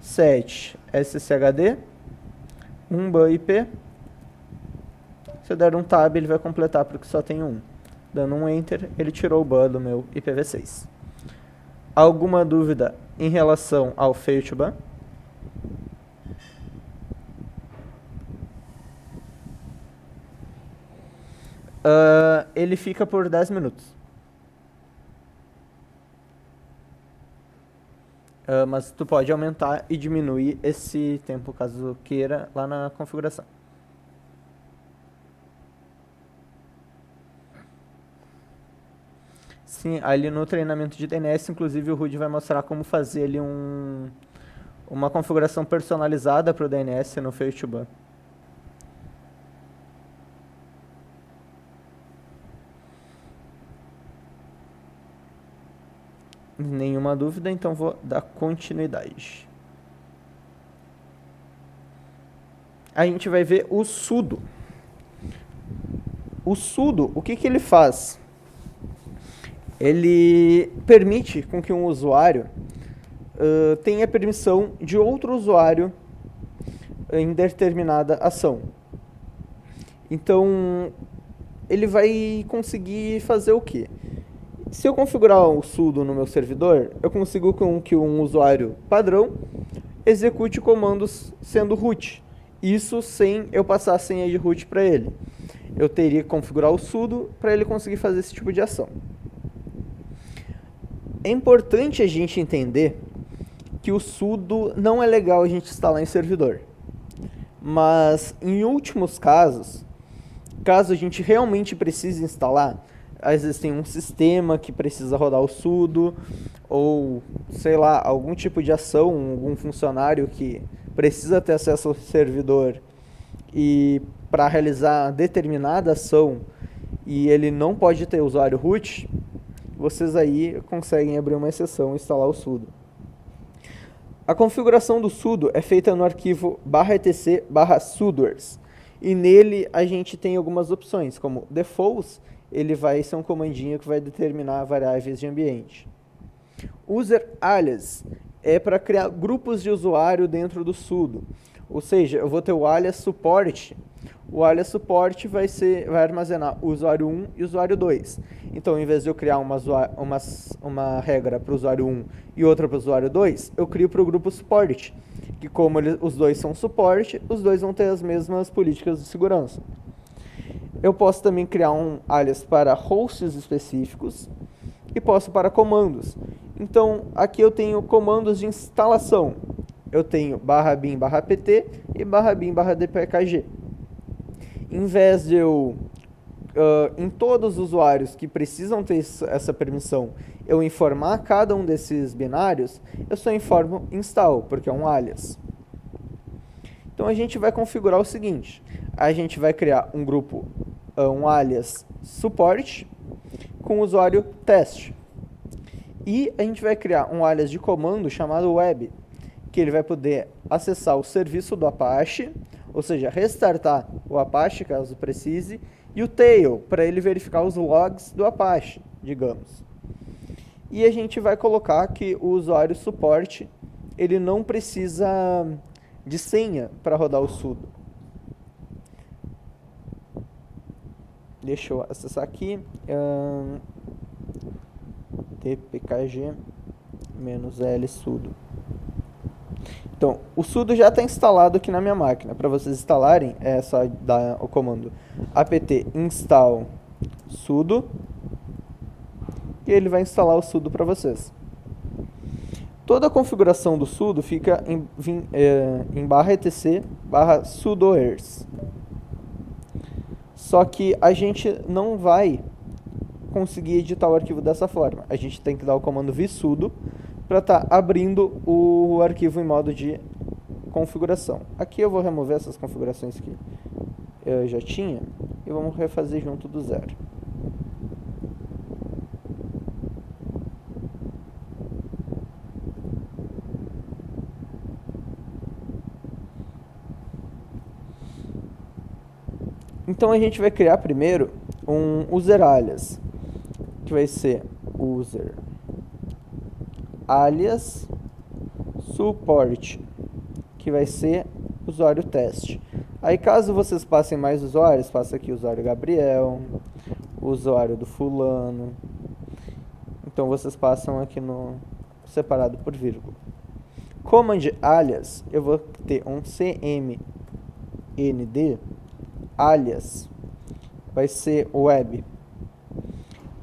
Set sshd, um ban IP. Se eu der um tab, ele vai completar porque só tem um. Dando um enter, ele tirou o ban do meu IPv6. Alguma dúvida em relação ao fail2ban? Ele fica por 10 minutos. Mas tu pode aumentar e diminuir esse tempo, caso queira, lá na configuração. Sim, ali no treinamento de DNS, inclusive o Rudy vai mostrar como fazer ali uma configuração personalizada para o DNS no fail2ban. Nenhuma dúvida, então vou dar continuidade. A gente vai ver o sudo. O sudo, o que ele faz? Ele permite com que um usuário tenha permissão de outro usuário em determinada ação. Então, ele vai conseguir fazer o quê? Se eu configurar o sudo no meu servidor, eu consigo com que um usuário padrão execute comandos sendo root. Isso sem eu passar a senha de root para ele. Eu teria que configurar o sudo para ele conseguir fazer esse tipo de ação. É importante a gente entender que o sudo não é legal a gente instalar em servidor. Mas em últimos casos, caso a gente realmente precise instalar, às vezes tem um sistema que precisa rodar o sudo, ou, sei lá, algum tipo de ação, algum funcionário que precisa ter acesso ao servidor e para realizar determinada ação e ele não pode ter usuário root, vocês aí conseguem abrir uma exceção e instalar o sudo. A configuração do sudo é feita no arquivo /etc/sudoers e nele a gente tem algumas opções, como defaults. Ele vai ser um comandinho que vai determinar variáveis de ambiente. User alias é para criar grupos de usuário dentro do sudo. Ou seja, eu vou ter o alias support. O alias support vai armazenar o usuário 1 e o usuário 2. Então, em vez de eu criar uma regra para o usuário 1 e outra para o usuário 2, eu crio para o grupo support. Que como os dois são suporte, os dois vão ter as mesmas políticas de segurança. Eu posso também criar um alias para hosts específicos e posso para comandos. Então, aqui eu tenho comandos de instalação. Eu tenho /bin/pt e /bin/dpkg. Em vez de eu em todos os usuários que precisam ter essa permissão, eu informar cada um desses binários, eu só informo install, porque é um alias. Então a gente vai configurar o seguinte, a gente vai criar um grupo, um alias support com o usuário teste. E a gente vai criar um alias de comando chamado web, que ele vai poder acessar o serviço do Apache, ou seja, restartar o Apache caso precise, e o tail, para ele verificar os logs do Apache, digamos. E a gente vai colocar que o usuário suporte, ele não precisa de senha para rodar o sudo. Deixa eu acessar aqui. tpkg-l sudo. Então, o sudo já está instalado aqui na minha máquina. Para vocês instalarem, é só dar o comando apt install sudo e ele vai instalar o sudo para vocês. Toda a configuração do sudo fica em /etc /sudoers. Só que a gente não vai conseguir editar o arquivo dessa forma. A gente tem que dar o comando vsudo para estar abrindo o arquivo em modo de configuração. Aqui eu vou remover essas configurações que eu já tinha e vamos refazer junto do zero. Então a gente vai criar primeiro um user alias, que vai ser user alias support, que vai ser usuário teste. Aí caso vocês passem mais usuários, passa aqui o usuário Gabriel, o usuário do fulano. Então vocês passam aqui no separado por vírgula. Command alias, eu vou ter um cmnd alias, vai ser web.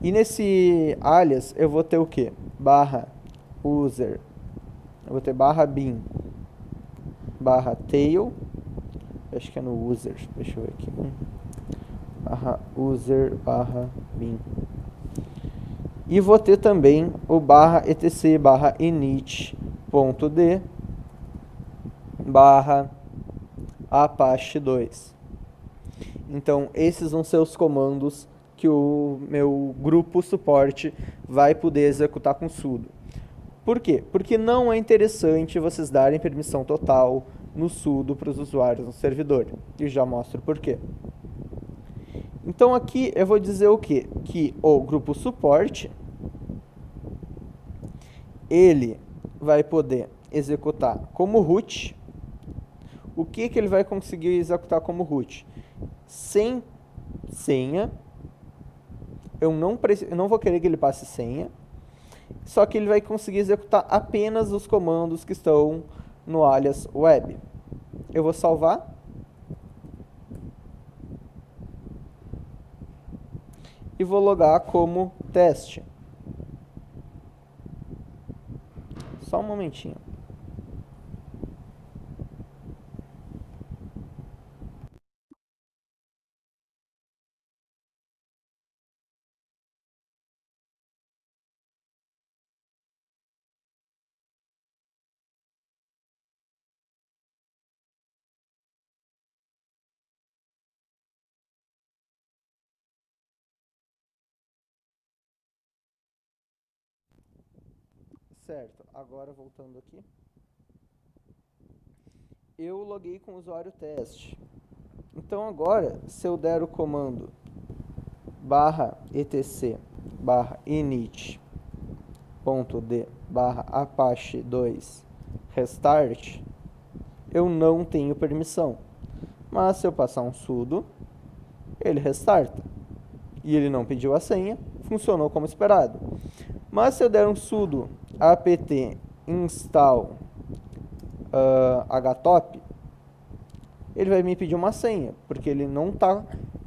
E nesse alias eu vou ter o que? /user, eu vou ter /bin, /tail, acho que é no user, deixa eu ver aqui, /user, /bin. E vou ter também o /etc, /init.d, /apache2. Então, esses vão ser os comandos que o meu grupo suporte vai poder executar com sudo. Por quê? Porque não é interessante vocês darem permissão total no sudo para os usuários no servidor. E já mostro por quê. Então aqui eu vou dizer o quê? Que o grupo suporte, ele vai poder executar como root. O que ele vai conseguir executar como root? Sem senha. Eu não vou querer que ele passe senha. Só que ele vai conseguir executar apenas os comandos que estão no alias web. Eu vou salvar. E vou logar como teste. Só um momentinho. Certo, agora voltando aqui. Eu loguei com o usuário teste. Então agora, se eu der o comando /etc /init.d /apache2 restart, eu não tenho permissão. Mas se eu passar um sudo, ele restarta. E ele não pediu a senha, funcionou como esperado. Mas se eu der um sudo apt install htop, ele vai me pedir uma senha, porque ele não está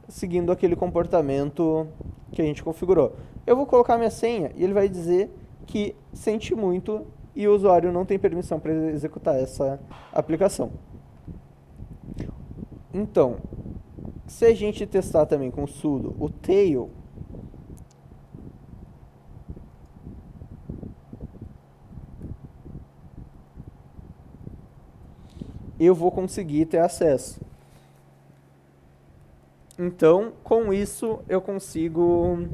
seguindo aquele comportamento que a gente configurou. Eu vou colocar minha senha e ele vai dizer que sente muito e o usuário não tem permissão para executar essa aplicação. Então, Se a gente testar também com sudo o tail, eu vou conseguir ter acesso. Então, com isso, eu consigo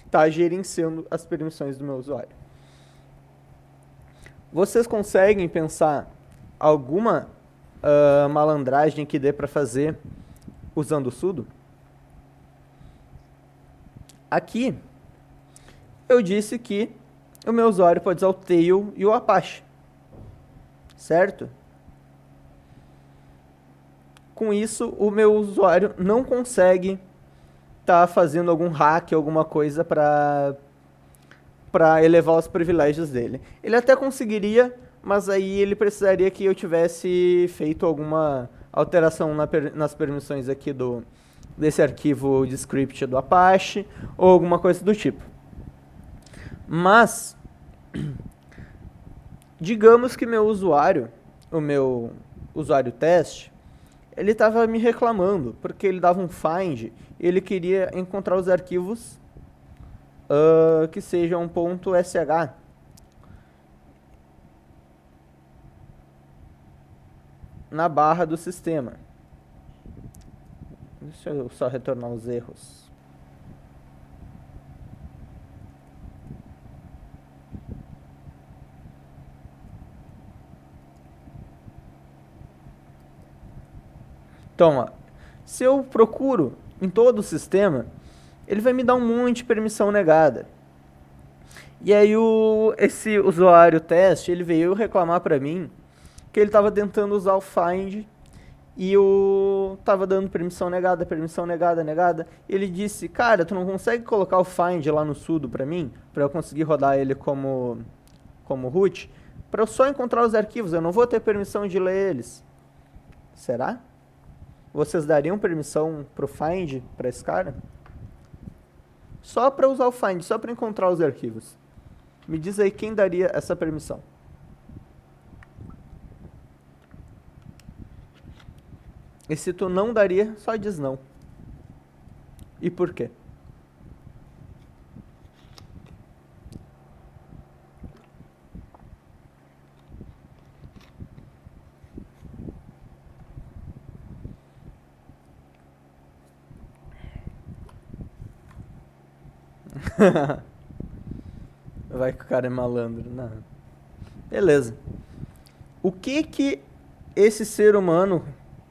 estar gerenciando as permissões do meu usuário. Vocês conseguem pensar alguma malandragem que dê para fazer usando o sudo? Aqui, eu disse que o meu usuário pode usar o tail e o Apache, certo? Com isso, o meu usuário não consegue estar fazendo algum hack, alguma coisa para elevar os privilégios dele. Ele até conseguiria, mas aí ele precisaria que eu tivesse feito alguma alteração nas permissões aqui desse arquivo de script do Apache ou alguma coisa do tipo. Mas digamos que o meu usuário teste, ele estava me reclamando porque ele dava um find e ele queria encontrar os arquivos que sejam .sh. Na barra do sistema. Deixa eu só retornar os erros. Então, se eu procuro em todo o sistema, ele vai me dar um monte de permissão negada. E aí esse usuário teste, ele veio reclamar para mim que ele estava tentando usar o find e tava dando permissão negada, negada. E ele disse, cara, tu não consegue colocar o find lá no sudo para mim, para eu conseguir rodar ele como root, para eu só encontrar os arquivos, eu não vou ter permissão de ler eles. Será? Vocês dariam permissão pro find para esse cara? Só para usar o find, só para encontrar os arquivos. Me diz aí quem daria essa permissão. E se tu não daria, só diz não. E por quê? Vai que o cara é malandro. Não. Beleza. O que esse ser humano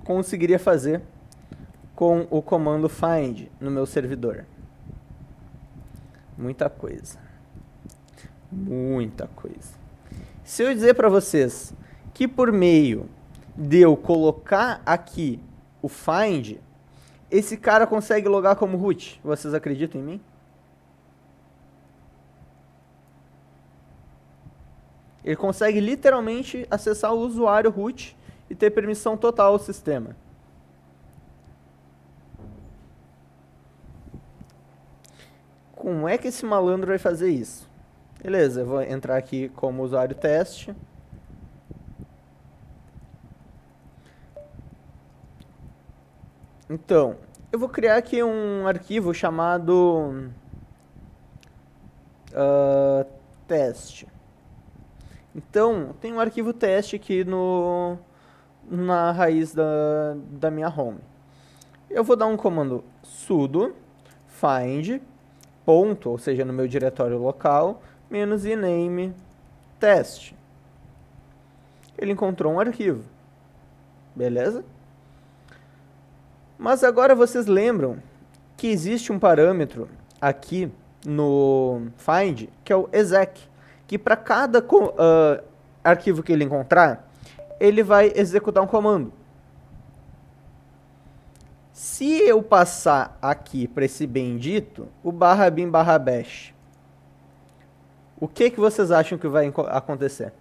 conseguiria fazer com o comando find no meu servidor? Muita coisa. Muita coisa. Se eu dizer para vocês que por meio de eu colocar aqui o find, esse cara consegue logar como root, vocês acreditam em mim? Ele consegue literalmente acessar o usuário root e ter permissão total ao sistema. Como é que esse malandro vai fazer isso? Beleza, eu vou entrar aqui como usuário teste. Então, eu vou criar aqui um arquivo chamado teste. Então, tem um arquivo teste aqui na raiz da minha home. Eu vou dar um comando sudo find ponto, ou seja, no meu diretório local, menos -iname teste. Ele encontrou um arquivo. Beleza? Mas agora vocês lembram que existe um parâmetro aqui no find, que é o exec, que para cada arquivo que ele encontrar, ele vai executar um comando. Se eu passar aqui para esse bendito, o /bin/bash, o que vocês acham que vai acontecer?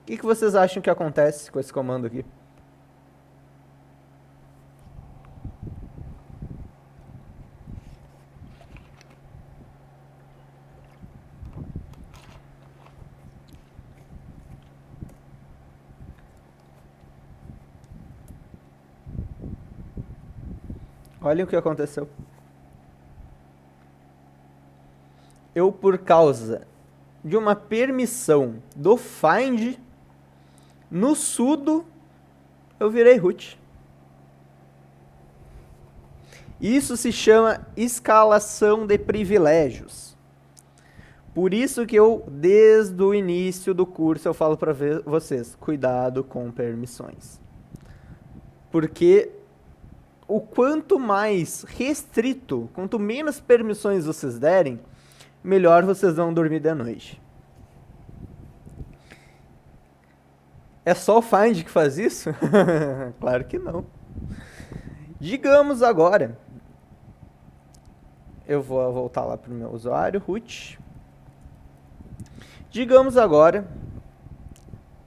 O que vocês acham que acontece com esse comando aqui? Olhem o que aconteceu. Eu, por causa de uma permissão do find, no sudo, eu virei root. Isso se chama escalação de privilégios. Por isso que eu, desde o início do curso, eu falo para vocês, cuidado com permissões. Porque o quanto mais restrito, quanto menos permissões vocês derem, melhor vocês vão dormir de noite. É só o find que faz isso? Claro que não. Digamos agora, eu vou voltar lá para o meu usuário, root. Digamos agora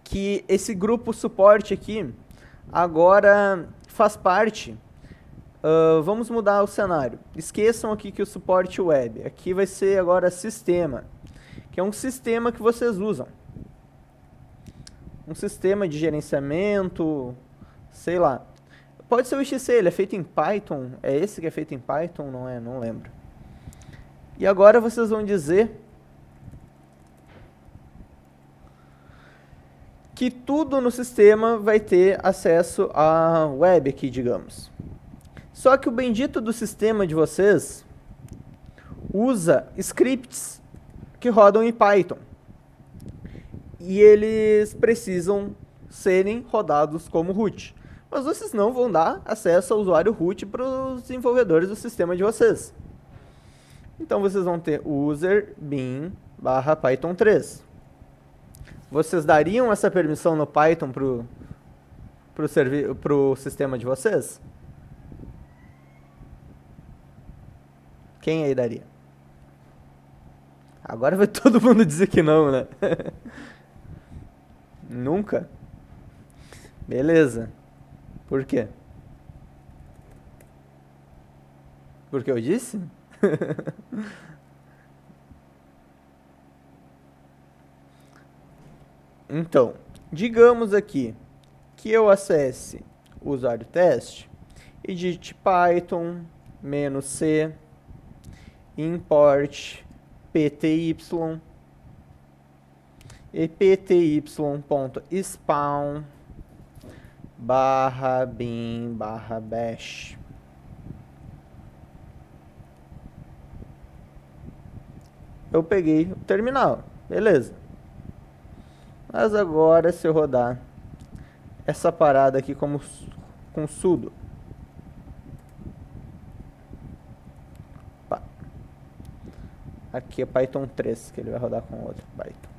que esse grupo suporte aqui agora faz parte. Vamos mudar o cenário. Esqueçam aqui que o suporte web. Aqui vai ser agora sistema, que é um sistema que vocês usam. Um sistema de gerenciamento, sei lá. Pode ser o XC, ele é feito em Python. É esse que é feito em Python? Não é? Não lembro. E agora vocês vão dizer que tudo no sistema vai ter acesso à web aqui, digamos. Só que o bendito do sistema de vocês usa scripts que rodam em Python. E eles precisam serem rodados como root. Mas vocês não vão dar acesso ao usuário root para os desenvolvedores do sistema de vocês. Então vocês vão ter user bin /python 3. Vocês dariam essa permissão no Python pro sistema de vocês? Quem aí daria? Agora vai todo mundo dizer que não, né? Nunca? Beleza. Por quê? Porque eu disse? Então, digamos aqui que eu acesse o usuário teste e digite Python -c import pty e pty.spawn /bin /bash. Eu peguei o terminal, beleza. Mas agora, se eu rodar essa parada aqui com sudo, aqui é Python 3, que ele vai rodar com outro Python.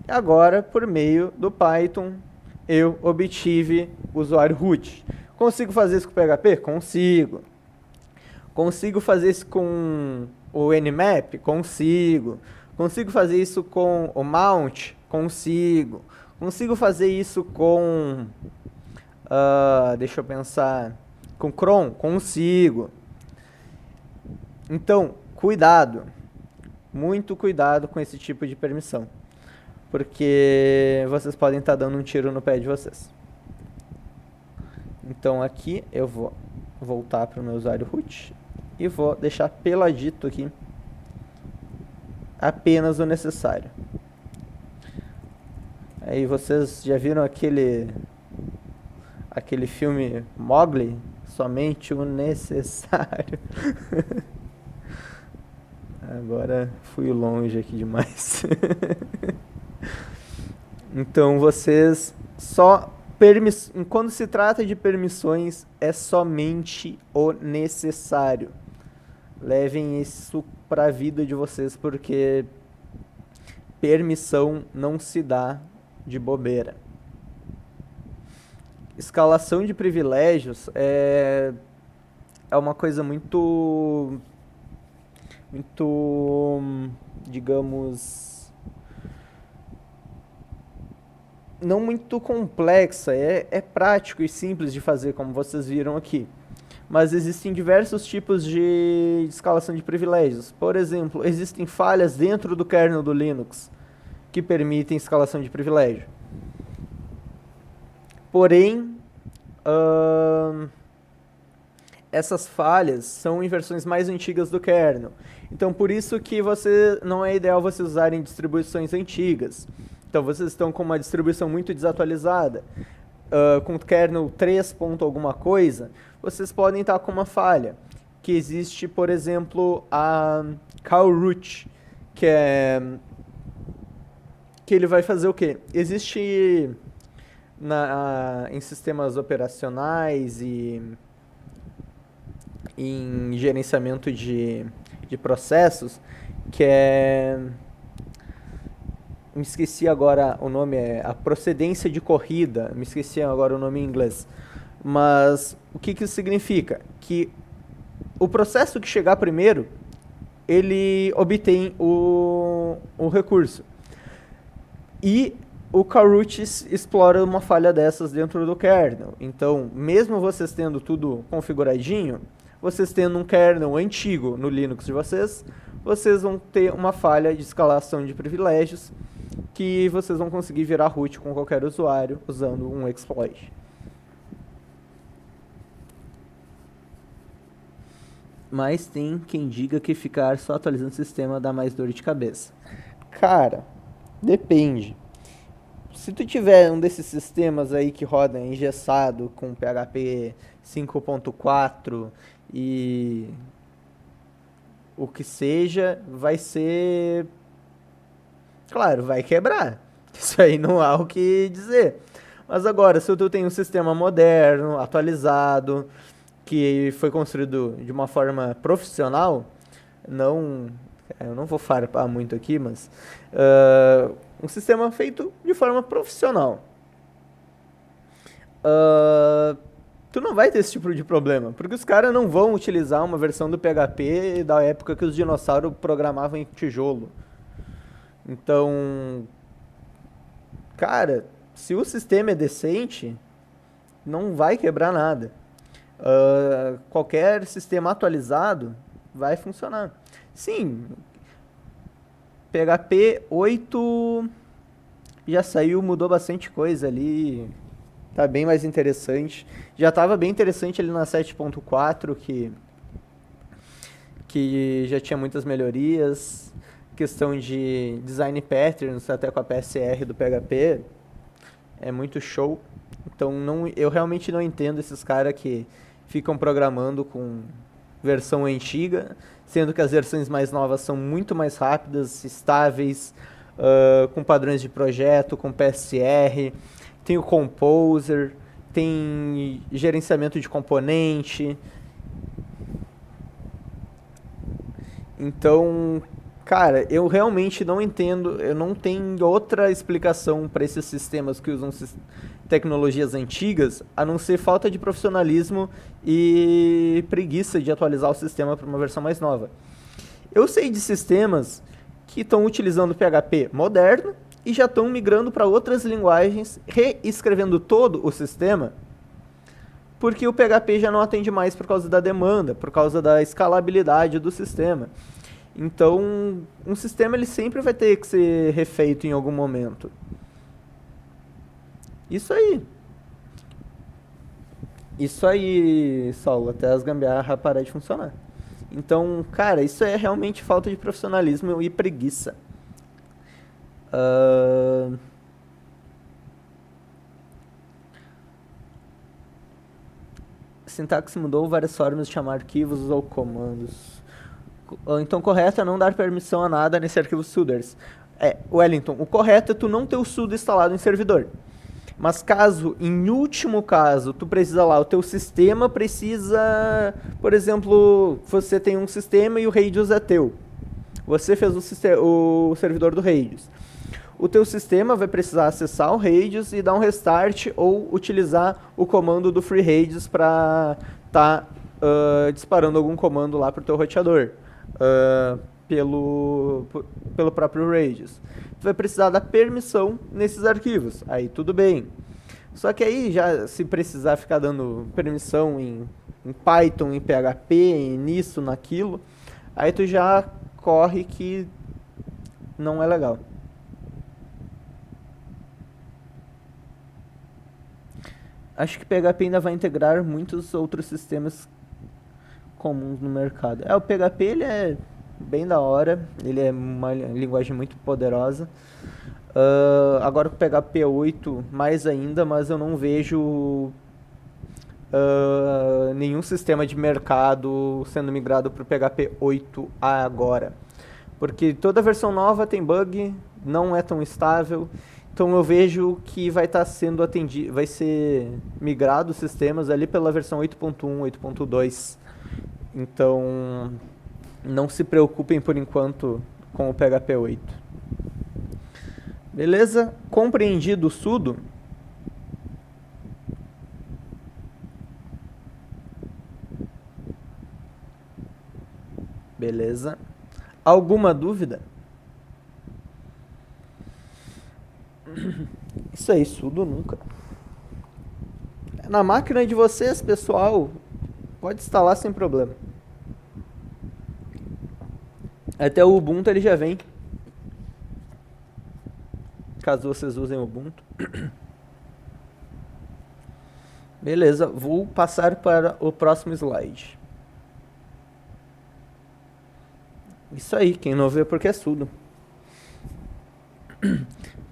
E agora, por meio do Python, eu obtive o usuário root. Consigo fazer isso com o PHP? Consigo. Consigo fazer isso com o Nmap? Consigo. Consigo fazer isso com o Mount? Consigo. Consigo fazer isso com... deixa eu pensar... Com Chrome? Consigo. Então, cuidado. Muito cuidado com esse tipo de permissão. Porque vocês podem estar dando um tiro no pé de vocês. Então aqui eu vou voltar para o meu usuário root e vou deixar peladito aqui apenas o necessário. Aí vocês já viram aquele filme Mowgli? Somente o necessário. Agora fui longe aqui demais. Então vocês só quando se trata de permissões é somente o necessário. Levem isso para a vida de vocês, porque permissão não se dá de bobeira. Escalação de privilégios é uma coisa muito, digamos, não muito complexa, é prático e simples de fazer, como vocês viram aqui. Mas existem diversos tipos de escalação de privilégios. Por exemplo, existem falhas dentro do kernel do Linux que permitem escalação de privilégio. Porém, essas falhas são em versões mais antigas do kernel. Então, por isso que não é ideal vocês usarem distribuições antigas. Então, vocês estão com uma distribuição muito desatualizada, com kernel 3 ponto alguma coisa, vocês podem estar com uma falha. Que existe, por exemplo, a callroot, que ele vai fazer o quê? Existe em sistemas operacionais e em gerenciamento de processos, que me esqueci agora o nome, é a procedência de corrida, me esqueci agora o nome em inglês. Mas o que isso significa? Que o processo que chegar primeiro, ele obtém o recurso. E o callroot explora uma falha dessas dentro do kernel. Então, mesmo vocês tendo tudo configuradinho, vocês tendo um kernel antigo no Linux de vocês vão ter uma falha de escalação de privilégios que vocês vão conseguir virar root com qualquer usuário usando um exploit. Mas tem quem diga que ficar só atualizando o sistema dá mais dor de cabeça. Cara, depende. Se tu tiver um desses sistemas aí que roda engessado com PHP 5.4 e o que seja, vai ser... Claro, vai quebrar. Isso aí não há o que dizer. Mas agora, se tu tem um sistema moderno, atualizado, que foi construído de uma forma profissional, eu não vou farpar muito aqui, mas um sistema feito de forma profissional, tu não vai ter esse tipo de problema, porque os caras não vão utilizar uma versão do PHP da época que os dinossauros programavam em tijolo. Então, cara, se o sistema é decente, não vai quebrar nada. Qualquer sistema atualizado vai funcionar. Sim, PHP 8 já saiu, mudou bastante coisa ali, tá bem mais interessante. Já estava bem interessante ali na 7.4, que já tinha muitas melhorias. Questão de design patterns, até com a PSR do PHP, é muito show. Então eu realmente não entendo esses caras que ficam programando com versão antiga, sendo que as versões mais novas são muito mais rápidas, estáveis, com padrões de projeto, com PSR, tem o Composer, tem gerenciamento de componente. Então, cara, eu realmente não entendo, eu não tenho outra explicação para esses sistemas que usam tecnologias antigas, a não ser falta de profissionalismo e preguiça de atualizar o sistema para uma versão mais nova. Eu sei de sistemas que estão utilizando PHP moderno e já estão migrando para outras linguagens, reescrevendo todo o sistema, porque o PHP já não atende mais por causa da demanda, por causa da escalabilidade do sistema. Então, um sistema ele sempre vai ter que ser refeito em algum momento. Isso aí, Saulo, até as gambiarras parar de funcionar. Então, cara, isso é realmente falta de profissionalismo e preguiça. Sintaxe mudou, várias formas de chamar arquivos ou comandos. Então, correto é não dar permissão a nada nesse arquivo sudoers. Wellington, o correto é tu não ter o sudo instalado em servidor. Mas caso, em último caso, tu precisa lá, o teu sistema precisa, por exemplo, você tem um sistema e o Radius é teu. Você fez o servidor do Radius. O teu sistema vai precisar acessar o Radius e dar um restart ou utilizar o comando do FreeRadius para disparando algum comando lá para o teu roteador. Pelo próprio Radius. Tu vai precisar dar permissão nesses arquivos. Aí tudo bem. Só que aí, já se precisar ficar dando permissão em Python, em PHP, nisso, naquilo, aí tu já corre que não é legal. Acho que PHP ainda vai integrar muitos outros sistemas comuns no mercado. O PHP ele é bem da hora, ele é uma linguagem muito poderosa. Agora com o PHP 8 mais ainda, mas eu não vejo nenhum sistema de mercado sendo migrado para o PHP 8 agora. Porque toda versão nova tem bug, não é tão estável. Então eu vejo que vai estar sendo atendido, vai ser migrado os sistemas ali pela versão 8.1, 8.2. Então não se preocupem por enquanto com o PHP 8. Beleza? Compreendido o sudo? Beleza. Alguma dúvida? Isso aí, sudo nunca. Na máquina de vocês, pessoal, pode instalar sem problema. Até o Ubuntu ele já vem. Caso vocês usem o Ubuntu. Beleza, vou passar para o próximo slide. Isso aí, quem não vê porque é sudo.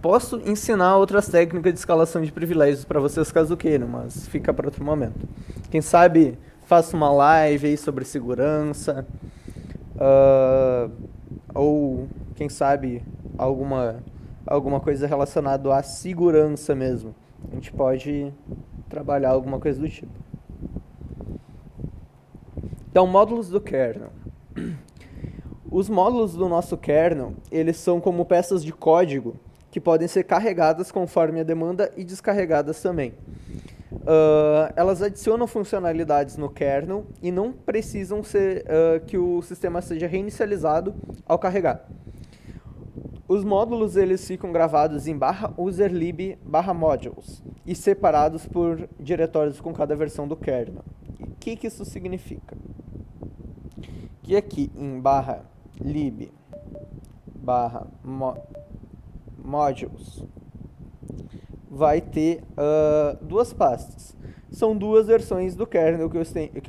Posso ensinar outras técnicas de escalação de privilégios para vocês caso queiram, mas fica para outro momento. Quem sabe faço uma live aí sobre segurança, ou quem sabe alguma coisa relacionada à segurança mesmo. A gente pode trabalhar alguma coisa do tipo. Então, módulos do kernel. Os módulos do nosso kernel, eles são como peças de código que podem ser carregadas conforme a demanda e descarregadas também. Elas adicionam funcionalidades no kernel e não precisam ser que o sistema seja reinicializado ao carregar. Os módulos eles ficam gravados em /userlib/modules e separados por diretórios com cada versão do kernel. E o que isso significa? Que aqui em /lib/modules vai ter duas pastas. São duas versões do kernel que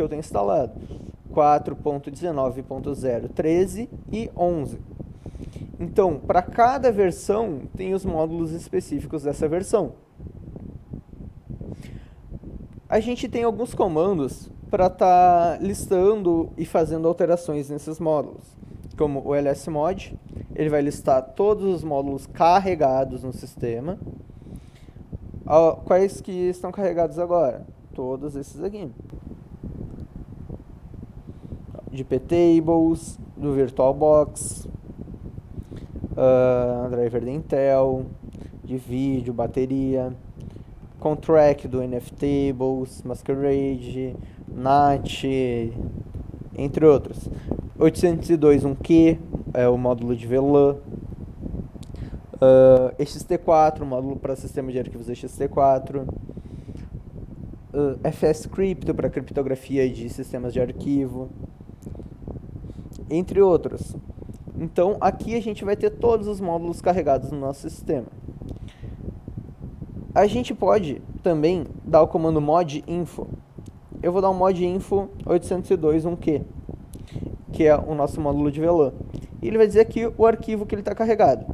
eu tenho instalado: 4.19.0.13 e 11. Então, para cada versão, tem os módulos específicos dessa versão. A gente tem alguns comandos para estar listando e fazendo alterações nesses módulos, como o lsmod, ele vai listar todos os módulos carregados no sistema. Quais que estão carregados agora? Todos esses aqui. De ptables, do VirtualBox, driver da Intel, de vídeo, bateria, contract do NFTables, Masquerade, NAT, entre outros. 802.1q é o módulo de VLAN. ext4, módulo para sistema de arquivos ext4. fscrypto para criptografia de sistemas de arquivo, entre outros. Então aqui a gente vai ter todos os módulos carregados no nosso sistema. A gente pode também dar o comando modinfo. Eu vou dar um modinfo 802.1q, que é o nosso módulo de VLAN. E ele vai dizer aqui o arquivo que ele está carregado.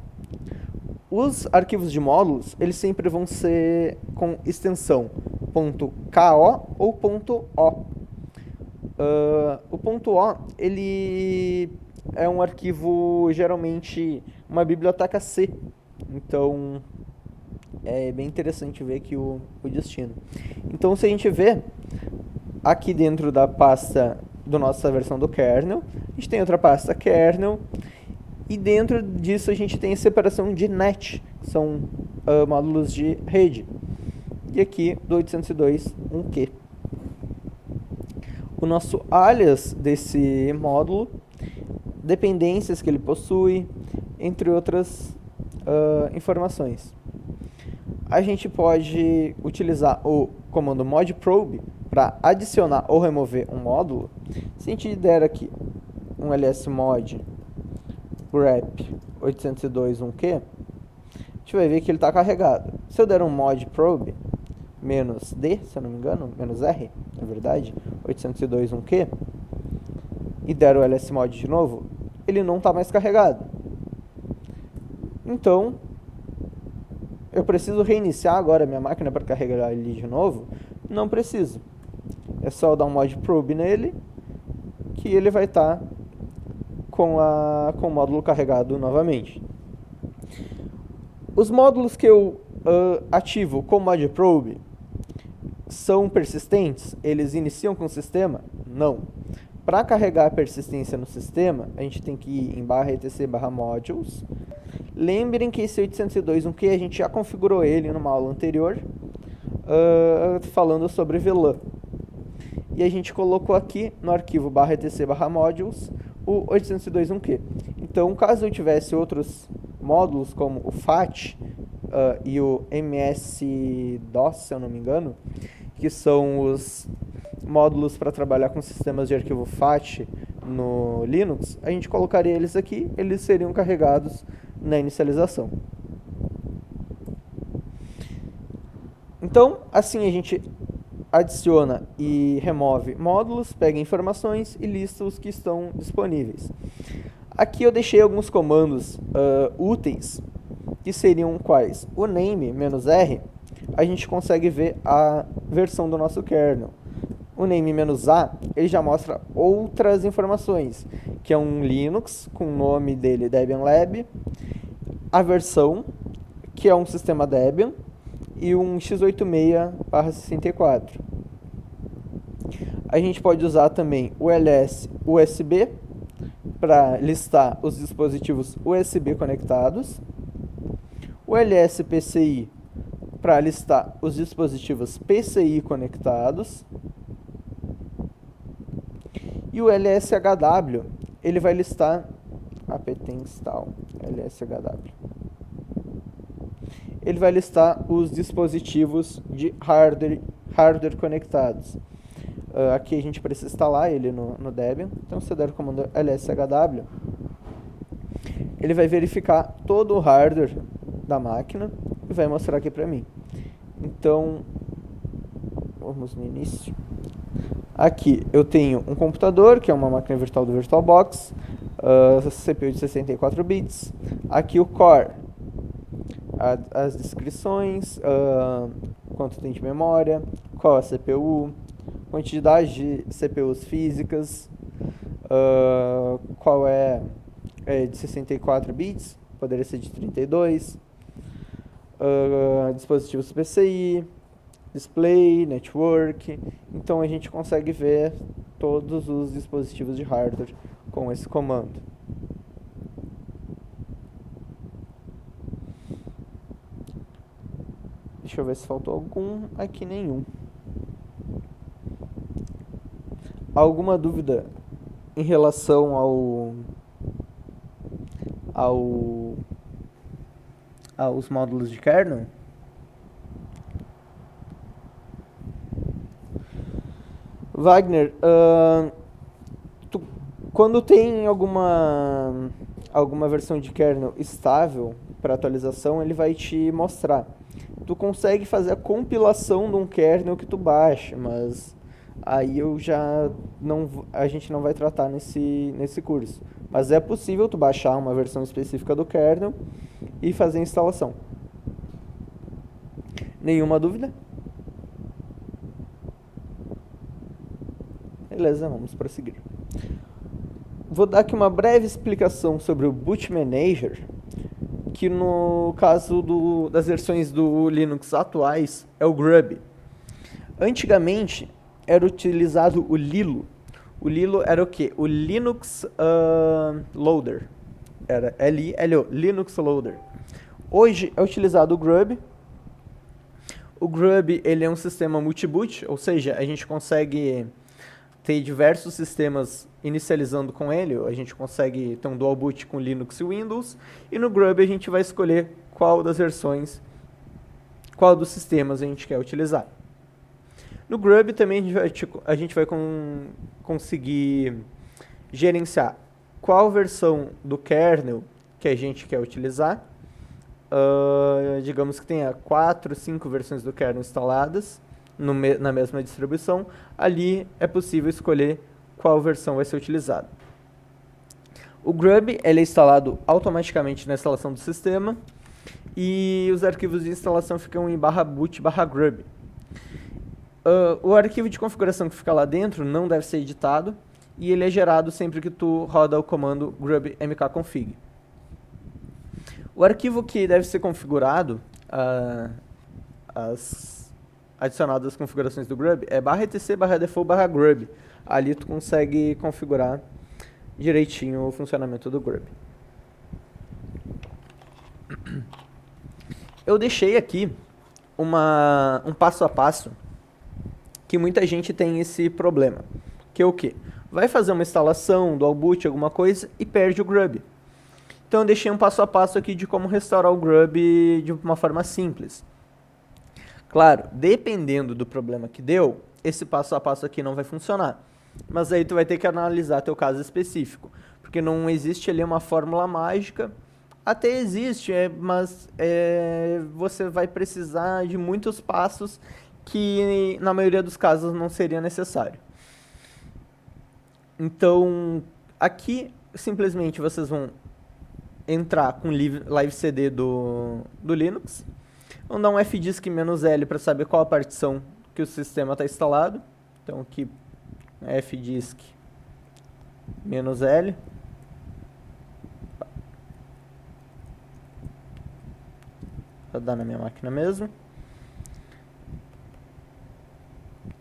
Os arquivos de módulos, eles sempre vão ser com extensão .ko ou .o. O .o, ele é um arquivo, geralmente, uma biblioteca C. Então, é bem interessante ver aqui o destino. Então, se a gente vê aqui dentro da pasta da nossa versão do kernel, a gente tem outra pasta kernel, e dentro disso a gente tem a separação de NAT, que são módulos de rede. E aqui do 802.1q. O nosso alias desse módulo, dependências que ele possui, entre outras informações. A gente pode utilizar o comando modprobe para adicionar ou remover um módulo. Se a gente der aqui um lsmod grep 802.1q, a gente vai ver que ele está carregado. Se eu der um modprobe, "-d", se eu não me engano, "-r", na verdade, 802.1q, e der o lsmod de novo, ele não está mais carregado. Então, eu preciso reiniciar agora a minha máquina para carregar ele de novo? Não preciso. É só dar um mod probe nele, que ele vai estar com o módulo carregado novamente. Os módulos que eu ativo com mod probe são persistentes? Eles iniciam com o sistema? Não. Para carregar a persistência no sistema, a gente tem que ir em /etc/modules. Lembrem que esse 802.1q a gente já configurou ele numa aula anterior, falando sobre VLAN. E a gente colocou aqui no arquivo /etc/modules o 802.1q. Então, caso eu tivesse outros módulos, como o FAT e o MS-DOS, se eu não me engano, que são os módulos para trabalhar com sistemas de arquivo FAT no Linux, a gente colocaria eles aqui, eles seriam carregados na inicialização. Então, assim a gente adiciona e remove módulos, pega informações e lista os que estão disponíveis. Aqui eu deixei alguns comandos úteis, que seriam quais? O name -r, a gente consegue ver a versão do nosso kernel. O name -a, ele já mostra outras informações, que é um Linux com o nome dele Debian Lab, a versão, que é um sistema Debian, e um x86/64. A gente pode usar também o ls USB para listar os dispositivos USB conectados, o ls PCI para listar os dispositivos PCI conectados, e o lshw, ele vai listar apt install lshw. Ele vai listar os dispositivos de hardware conectados. Aqui a gente precisa instalar ele no Debian. Então, se eu der o comando lshw, ele vai verificar todo o hardware da máquina e vai mostrar aqui para mim. Então, vamos no início. Aqui eu tenho um computador, que é uma máquina virtual do VirtualBox, CPU de 64 bits. Aqui o core, as descrições, quanto tem de memória, qual a CPU, quantidade de CPUs físicas, qual é de 64 bits, poderia ser de 32, dispositivos PCI, display, network. Então a gente consegue ver todos os dispositivos de hardware com esse comando. Deixa eu ver se faltou algum. Aqui nenhum. Alguma dúvida em relação aos módulos de kernel? Wagner, quando tem alguma versão de kernel estável para atualização, ele vai te mostrar. Tu consegue fazer a compilação de um kernel que tu baixa, mas aí a gente não vai tratar nesse curso. Mas é possível tu baixar uma versão específica do kernel e fazer a instalação. Nenhuma dúvida? Beleza, vamos prosseguir. Vou dar aqui uma breve explicação sobre o Boot Manager, que no caso das versões do Linux atuais é o Grub. Antigamente era utilizado o Lilo. O Lilo era o quê? O Linux Loader. Era L-I-L-O, Linux Loader. Hoje é utilizado o Grub. O Grub, ele é um sistema multiboot, ou seja, a gente consegue ter diversos sistemas inicializando com ele. A gente consegue ter um dual boot com Linux e Windows, e no Grub a gente vai escolher qual das versões, qual dos sistemas a gente quer utilizar. No Grub também a gente vai conseguir gerenciar qual versão do kernel que a gente quer utilizar, digamos que tenha 4, 5 versões do kernel instaladas na mesma distribuição, ali é possível escolher qual versão vai ser utilizada. O grub ele é instalado automaticamente na instalação do sistema e os arquivos de instalação ficam em /boot/grub. O arquivo de configuração que fica lá dentro não deve ser editado e ele é gerado sempre que tu roda o comando grub mkconfig. O arquivo que deve ser configurado, adicionado às configurações do grub, é /etc/default/grub. Ali tu consegue configurar direitinho o funcionamento do grub. Eu deixei aqui um passo a passo que muita gente tem esse problema, que é o quê? Vai fazer uma instalação do boot, alguma coisa, e perde o grub. Então eu deixei um passo a passo aqui de como restaurar o grub de uma forma simples. Claro, dependendo do problema que deu, esse passo a passo aqui não vai funcionar. Mas aí tu vai ter que analisar teu caso específico, porque não existe ali uma fórmula mágica. Até existe, mas você vai precisar de muitos passos que na maioria dos casos não seria necessário. Então, aqui simplesmente vocês vão entrar com live CD do Linux, vão dar um fdisk -L para saber qual a partição que o sistema está instalado. Então aqui fdisk -L. Vou dar na minha máquina mesmo.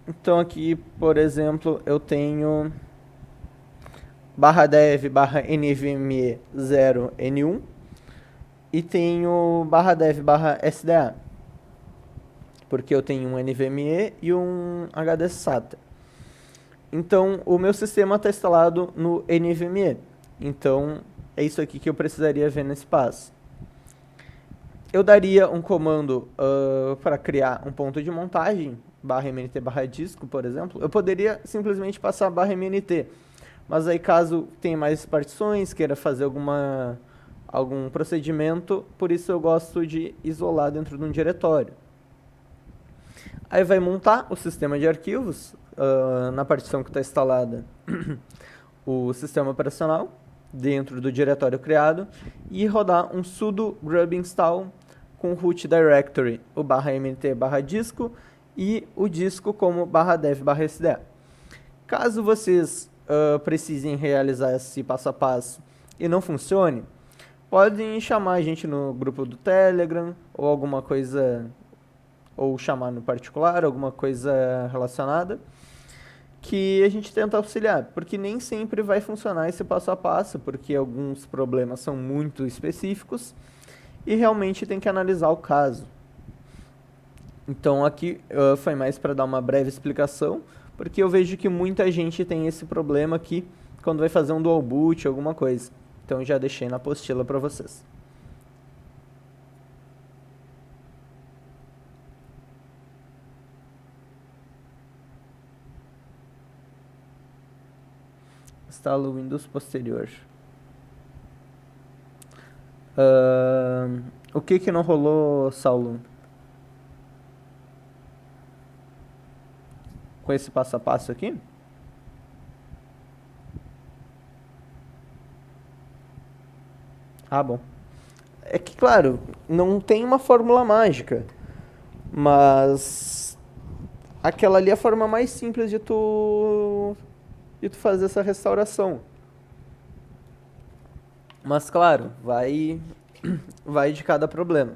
Então aqui, por exemplo, eu tenho /dev/nvme0n1 e tenho /dev/sda, porque eu tenho um NVMe e um HD SATA. Então o meu sistema está instalado no NVMe. Então é isso aqui que eu precisaria ver nesse passo. Eu daria um comando para criar um ponto de montagem, /mnt/disco, por exemplo. Eu poderia simplesmente passar /mnt, mas aí caso tenha mais partições, queira fazer algum procedimento, por isso eu gosto de isolar dentro de um diretório. Aí vai montar o sistema de arquivos, na partição que está instalada o sistema operacional, dentro do diretório criado, e rodar um sudo grub install com root directory, o /mnt/disco e o disco como /dev/sda. Caso vocês precisem realizar esse passo a passo e não funcione, podem chamar a gente no grupo do Telegram ou alguma coisa, ou chamar no particular, alguma coisa relacionada, que a gente tenta auxiliar, porque nem sempre vai funcionar esse passo a passo, porque alguns problemas são muito específicos e realmente tem que analisar o caso. Então aqui foi mais para dar uma breve explicação, porque eu vejo que muita gente tem esse problema aqui quando vai fazer um dual boot, alguma coisa. Então já deixei na apostila para vocês. Instala o Windows posterior. O que não rolou, Saulo? Com esse passo a passo aqui? Ah, bom. É que, claro, não tem uma fórmula mágica, mas aquela ali é a forma mais simples de tu fazer essa restauração. Mas, claro, vai de cada problema.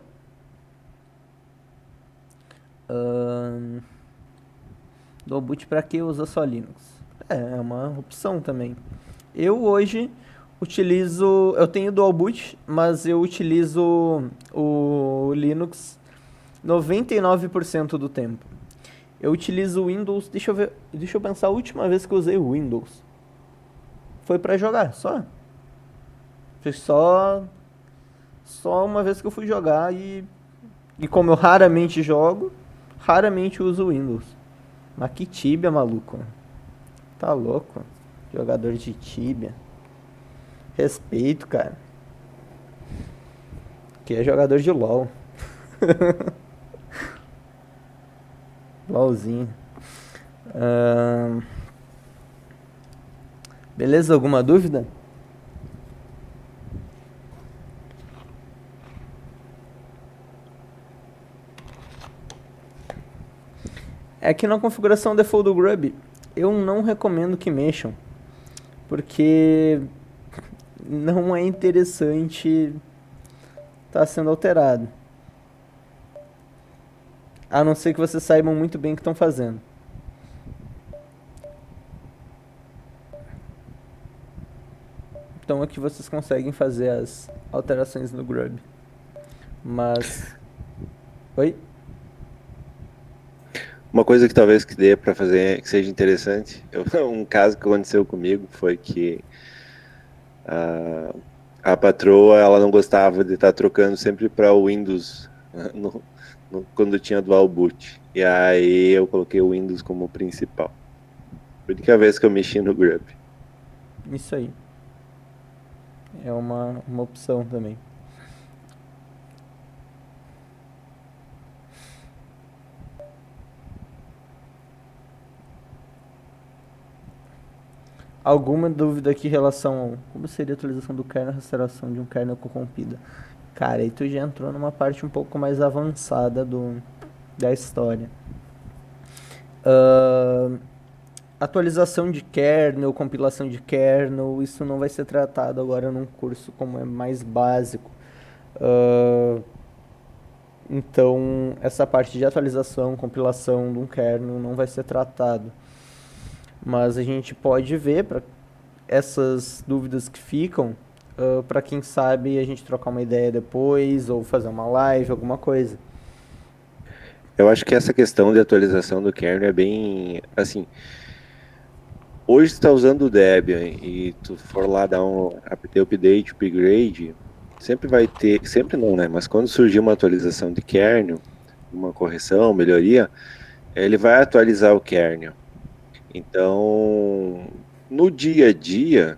Dual boot pra que usa só Linux? É uma opção também. Eu hoje eu tenho dual boot, mas eu utilizo o Linux 99% do tempo. Eu utilizo o Windows, deixa eu pensar a última vez que eu usei o Windows. Foi pra jogar, só. Foi só uma vez que eu fui jogar e como eu raramente jogo, raramente uso o Windows. Mas que Tibia, maluco. Tá louco. Jogador de Tibia. Respeito, cara. Que é jogador de LoL. LoLzinho. Ahn, Beleza? Alguma dúvida? É que na configuração default do Grub, eu não recomendo que mexam, porque não é interessante estar sendo alterado. A não ser que vocês saibam muito bem o que estão fazendo. Então aqui vocês conseguem fazer as alterações no Grub. Mas. Oi? Uma coisa que talvez que dê para fazer que seja interessante, um caso que aconteceu comigo foi que a patroa ela não gostava de estar trocando sempre para o Windows quando tinha dual boot. E aí eu coloquei o Windows como principal. Foi a única vez que eu mexi no Grub. Isso aí. É uma opção também. Alguma dúvida aqui em relação ao como seria a atualização do kernel, a restauração de um kernel corrompida? Cara, aí tu já entrou numa parte um pouco mais avançada da história. Ahn, Atualização de kernel, compilação de kernel, isso não vai ser tratado agora num curso como é mais básico. Ahn, então, essa parte de atualização, compilação de um kernel não vai ser tratado. Mas a gente pode ver para essas dúvidas que ficam, para quem sabe a gente trocar uma ideia depois ou fazer uma live, alguma coisa. Eu acho que essa questão de atualização do kernel é bem assim. Hoje você está usando o Debian e tu for lá dar um apt update, upgrade, sempre vai ter, sempre não, né? Mas quando surgir uma atualização de kernel, uma correção, melhoria, ele vai atualizar o kernel. Então, no dia a dia,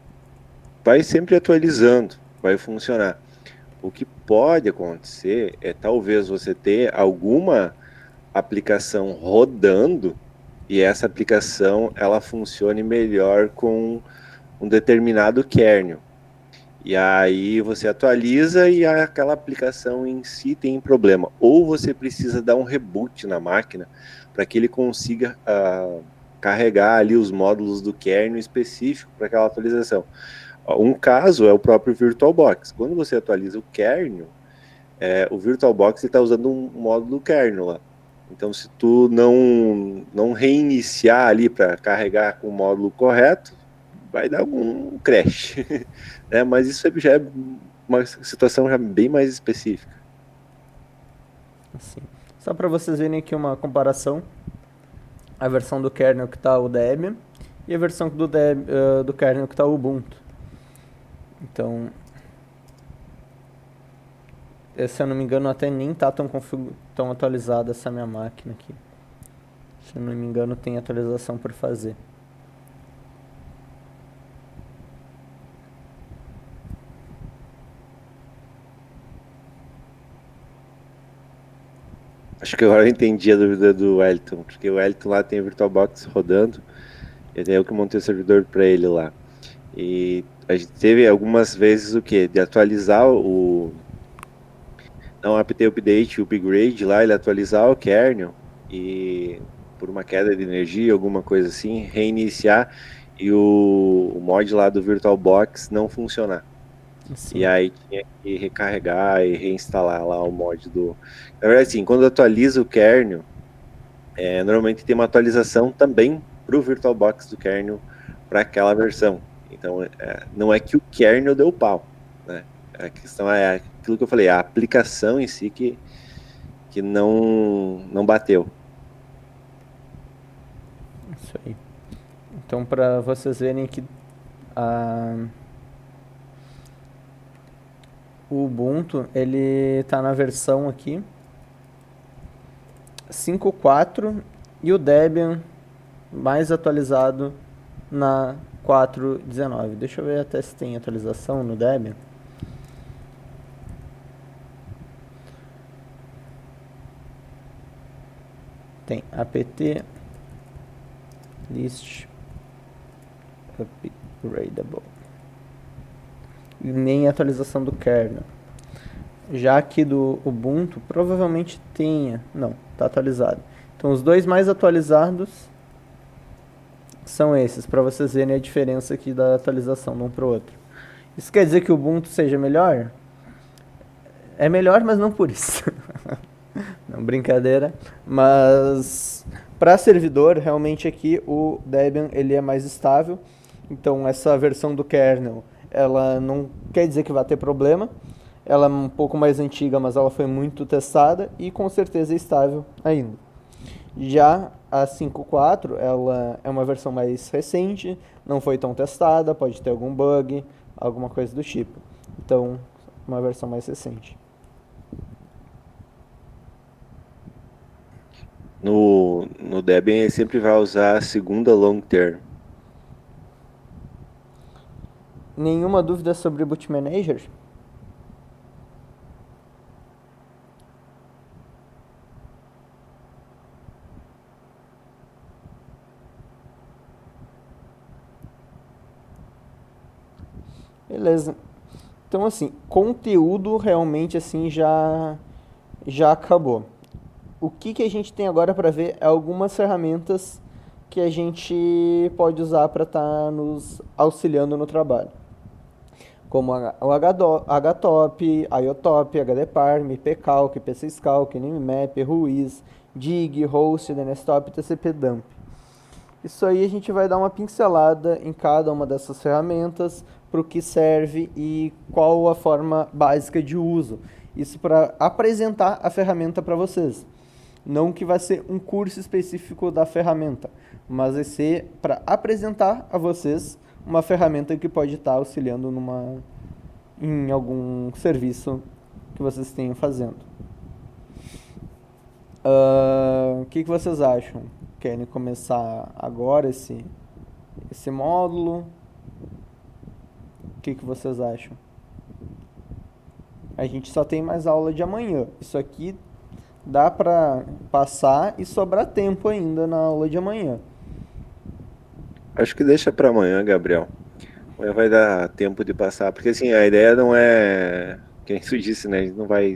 vai sempre atualizando, vai funcionar. O que pode acontecer é talvez você ter alguma aplicação rodando e essa aplicação ela funcione melhor com um determinado kernel. E aí você atualiza e aquela aplicação em si tem problema. Ou você precisa dar um reboot na máquina para que ele consiga carregar ali os módulos do kernel específico para aquela atualização. Um caso é o próprio VirtualBox. Quando você atualiza o kernel, o VirtualBox está usando um módulo kernel lá. Então, se tu não reiniciar ali para carregar com o módulo correto, vai dar algum crash. Né? Mas isso já é uma situação já bem mais específica. Assim. Só para vocês verem aqui uma comparação, a versão do kernel que está o Debian e a versão do kernel que está o Ubuntu. Então, se eu não me engano, até nem está tão atualizada essa minha máquina aqui. Se eu não me engano, tem atualização por fazer. Acho que agora eu entendi a dúvida do Wellington, porque o Wellington lá tem a VirtualBox rodando, e até eu que montei o servidor para ele lá. E a gente teve algumas vezes o que? De atualizar não apt update, upgrade lá, ele atualizar o kernel e por uma queda de energia, alguma coisa assim, reiniciar e o mod lá do VirtualBox não funcionar. Sim. E aí tinha que recarregar e reinstalar lá o mod do... Na verdade, assim, quando atualiza o kernel, normalmente tem uma atualização também para o VirtualBox do kernel para aquela versão. Então, não é que o kernel deu pau, né? A questão é aquilo que eu falei, a aplicação em si que não bateu. Isso aí. Então, para vocês verem que o Ubuntu, ele tá na versão aqui 5.4 e o Debian mais atualizado na 4.19. Deixa eu ver até se tem atualização no Debian. tem apt list upgradable. E nem atualização do kernel. Já aqui do Ubuntu, provavelmente tenha. Não, está atualizado. Então, os dois mais atualizados são esses, para vocês verem a diferença aqui da atualização de um para o outro. Isso quer dizer que o Ubuntu seja melhor? É melhor, mas não por isso. Não, brincadeira. Mas para servidor, realmente aqui o Debian ele é mais estável. Então, essa versão do kernel, ela não quer dizer que vai ter problema. Ela é um pouco mais antiga, mas ela foi muito testada e com certeza é estável ainda. Já a 5.4, ela é uma versão mais recente, não foi tão testada, pode ter algum bug, alguma coisa do tipo. Então, uma versão mais recente. No Debian ele sempre vai usar a segunda long term. Nenhuma dúvida sobre o Boot Manager? Beleza. Então, assim, conteúdo realmente assim já acabou. O que a gente tem agora para ver é algumas ferramentas que a gente pode usar para estar nos auxiliando no trabalho. Como o HTOP, IOTOP, HDParm, PCalc, PCScalc, NMap, Ruiz, Dig, Host, DNSTop e TCPDump. Isso aí a gente vai dar uma pincelada em cada uma dessas ferramentas, para o que serve e qual a forma básica de uso. Isso para apresentar a ferramenta para vocês. Não que vai ser um curso específico da ferramenta, mas vai ser para apresentar a vocês uma ferramenta que pode estar auxiliando em algum serviço que vocês tenham fazendo. O que vocês acham? Querem começar agora esse módulo? O que vocês acham? A gente só tem mais aula de amanhã. Isso aqui dá pra passar e sobrar tempo ainda na aula de amanhã. Acho que deixa para amanhã, Gabriel. Amanhã vai dar tempo de passar, porque assim, a ideia não é, quem tu disse, né? A gente não vai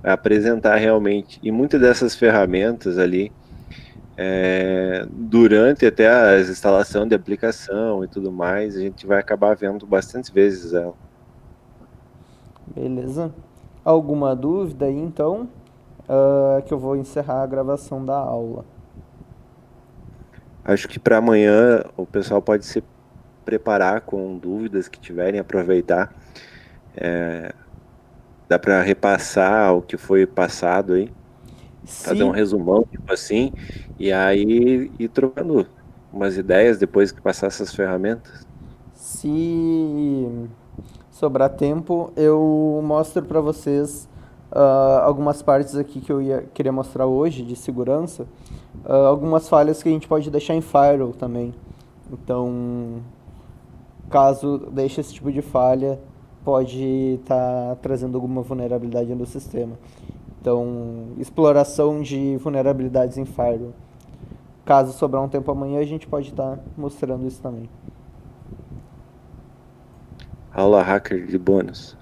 apresentar realmente. E muitas dessas ferramentas ali, durante até a instalação de aplicação e tudo mais, a gente vai acabar vendo bastante vezes ela. Beleza? Alguma dúvida aí, então? Que eu vou encerrar a gravação da aula. Acho que para amanhã o pessoal pode se preparar com dúvidas que tiverem, aproveitar. Dá para repassar o que foi passado aí, fazer um resumão, tipo assim, e aí ir trocando umas ideias depois que passar essas ferramentas. Se sobrar tempo, eu mostro para vocês algumas partes aqui que eu queria mostrar hoje de segurança, algumas falhas que a gente pode deixar em firewall também. Então, caso deixe esse tipo de falha, pode estar trazendo alguma vulnerabilidade no sistema. Então, exploração de vulnerabilidades em firewall. Caso sobrar um tempo amanhã, a gente pode estar mostrando isso também. Aula hacker de bônus.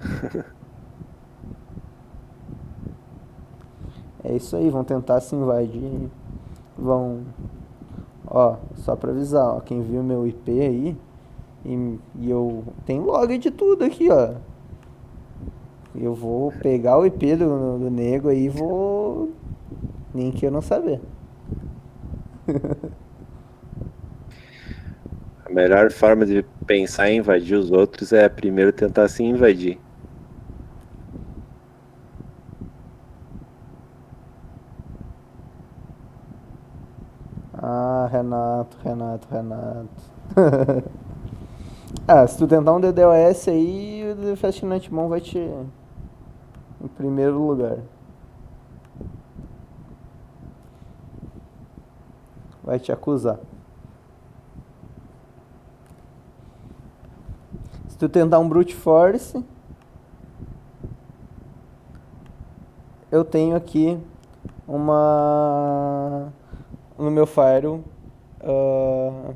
É isso aí, vão tentar se invadir. Ó, só pra avisar, ó, quem viu meu IP aí, e eu tenho log de tudo aqui, ó. Eu vou pegar o IP do nego aí e vou. Nem que eu não saber. A melhor forma de pensar em invadir os outros é primeiro tentar se invadir. Ah, Renato. Se tu tentar um DDoS aí, o Fastnetmon vai te em primeiro lugar. Vai te acusar. Se tu tentar um brute force, eu tenho aqui no meu firewall, ah,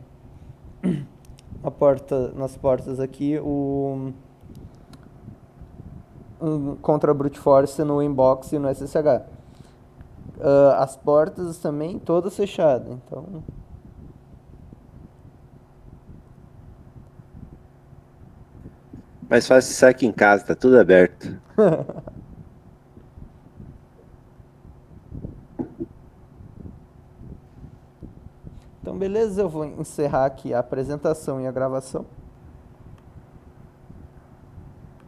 nas portas aqui, contra brute force no inbox e no SSH. As portas também todas fechadas, então Mais fácil estar aqui em casa, tá tudo aberto. beleza, eu vou encerrar aqui a apresentação e a gravação.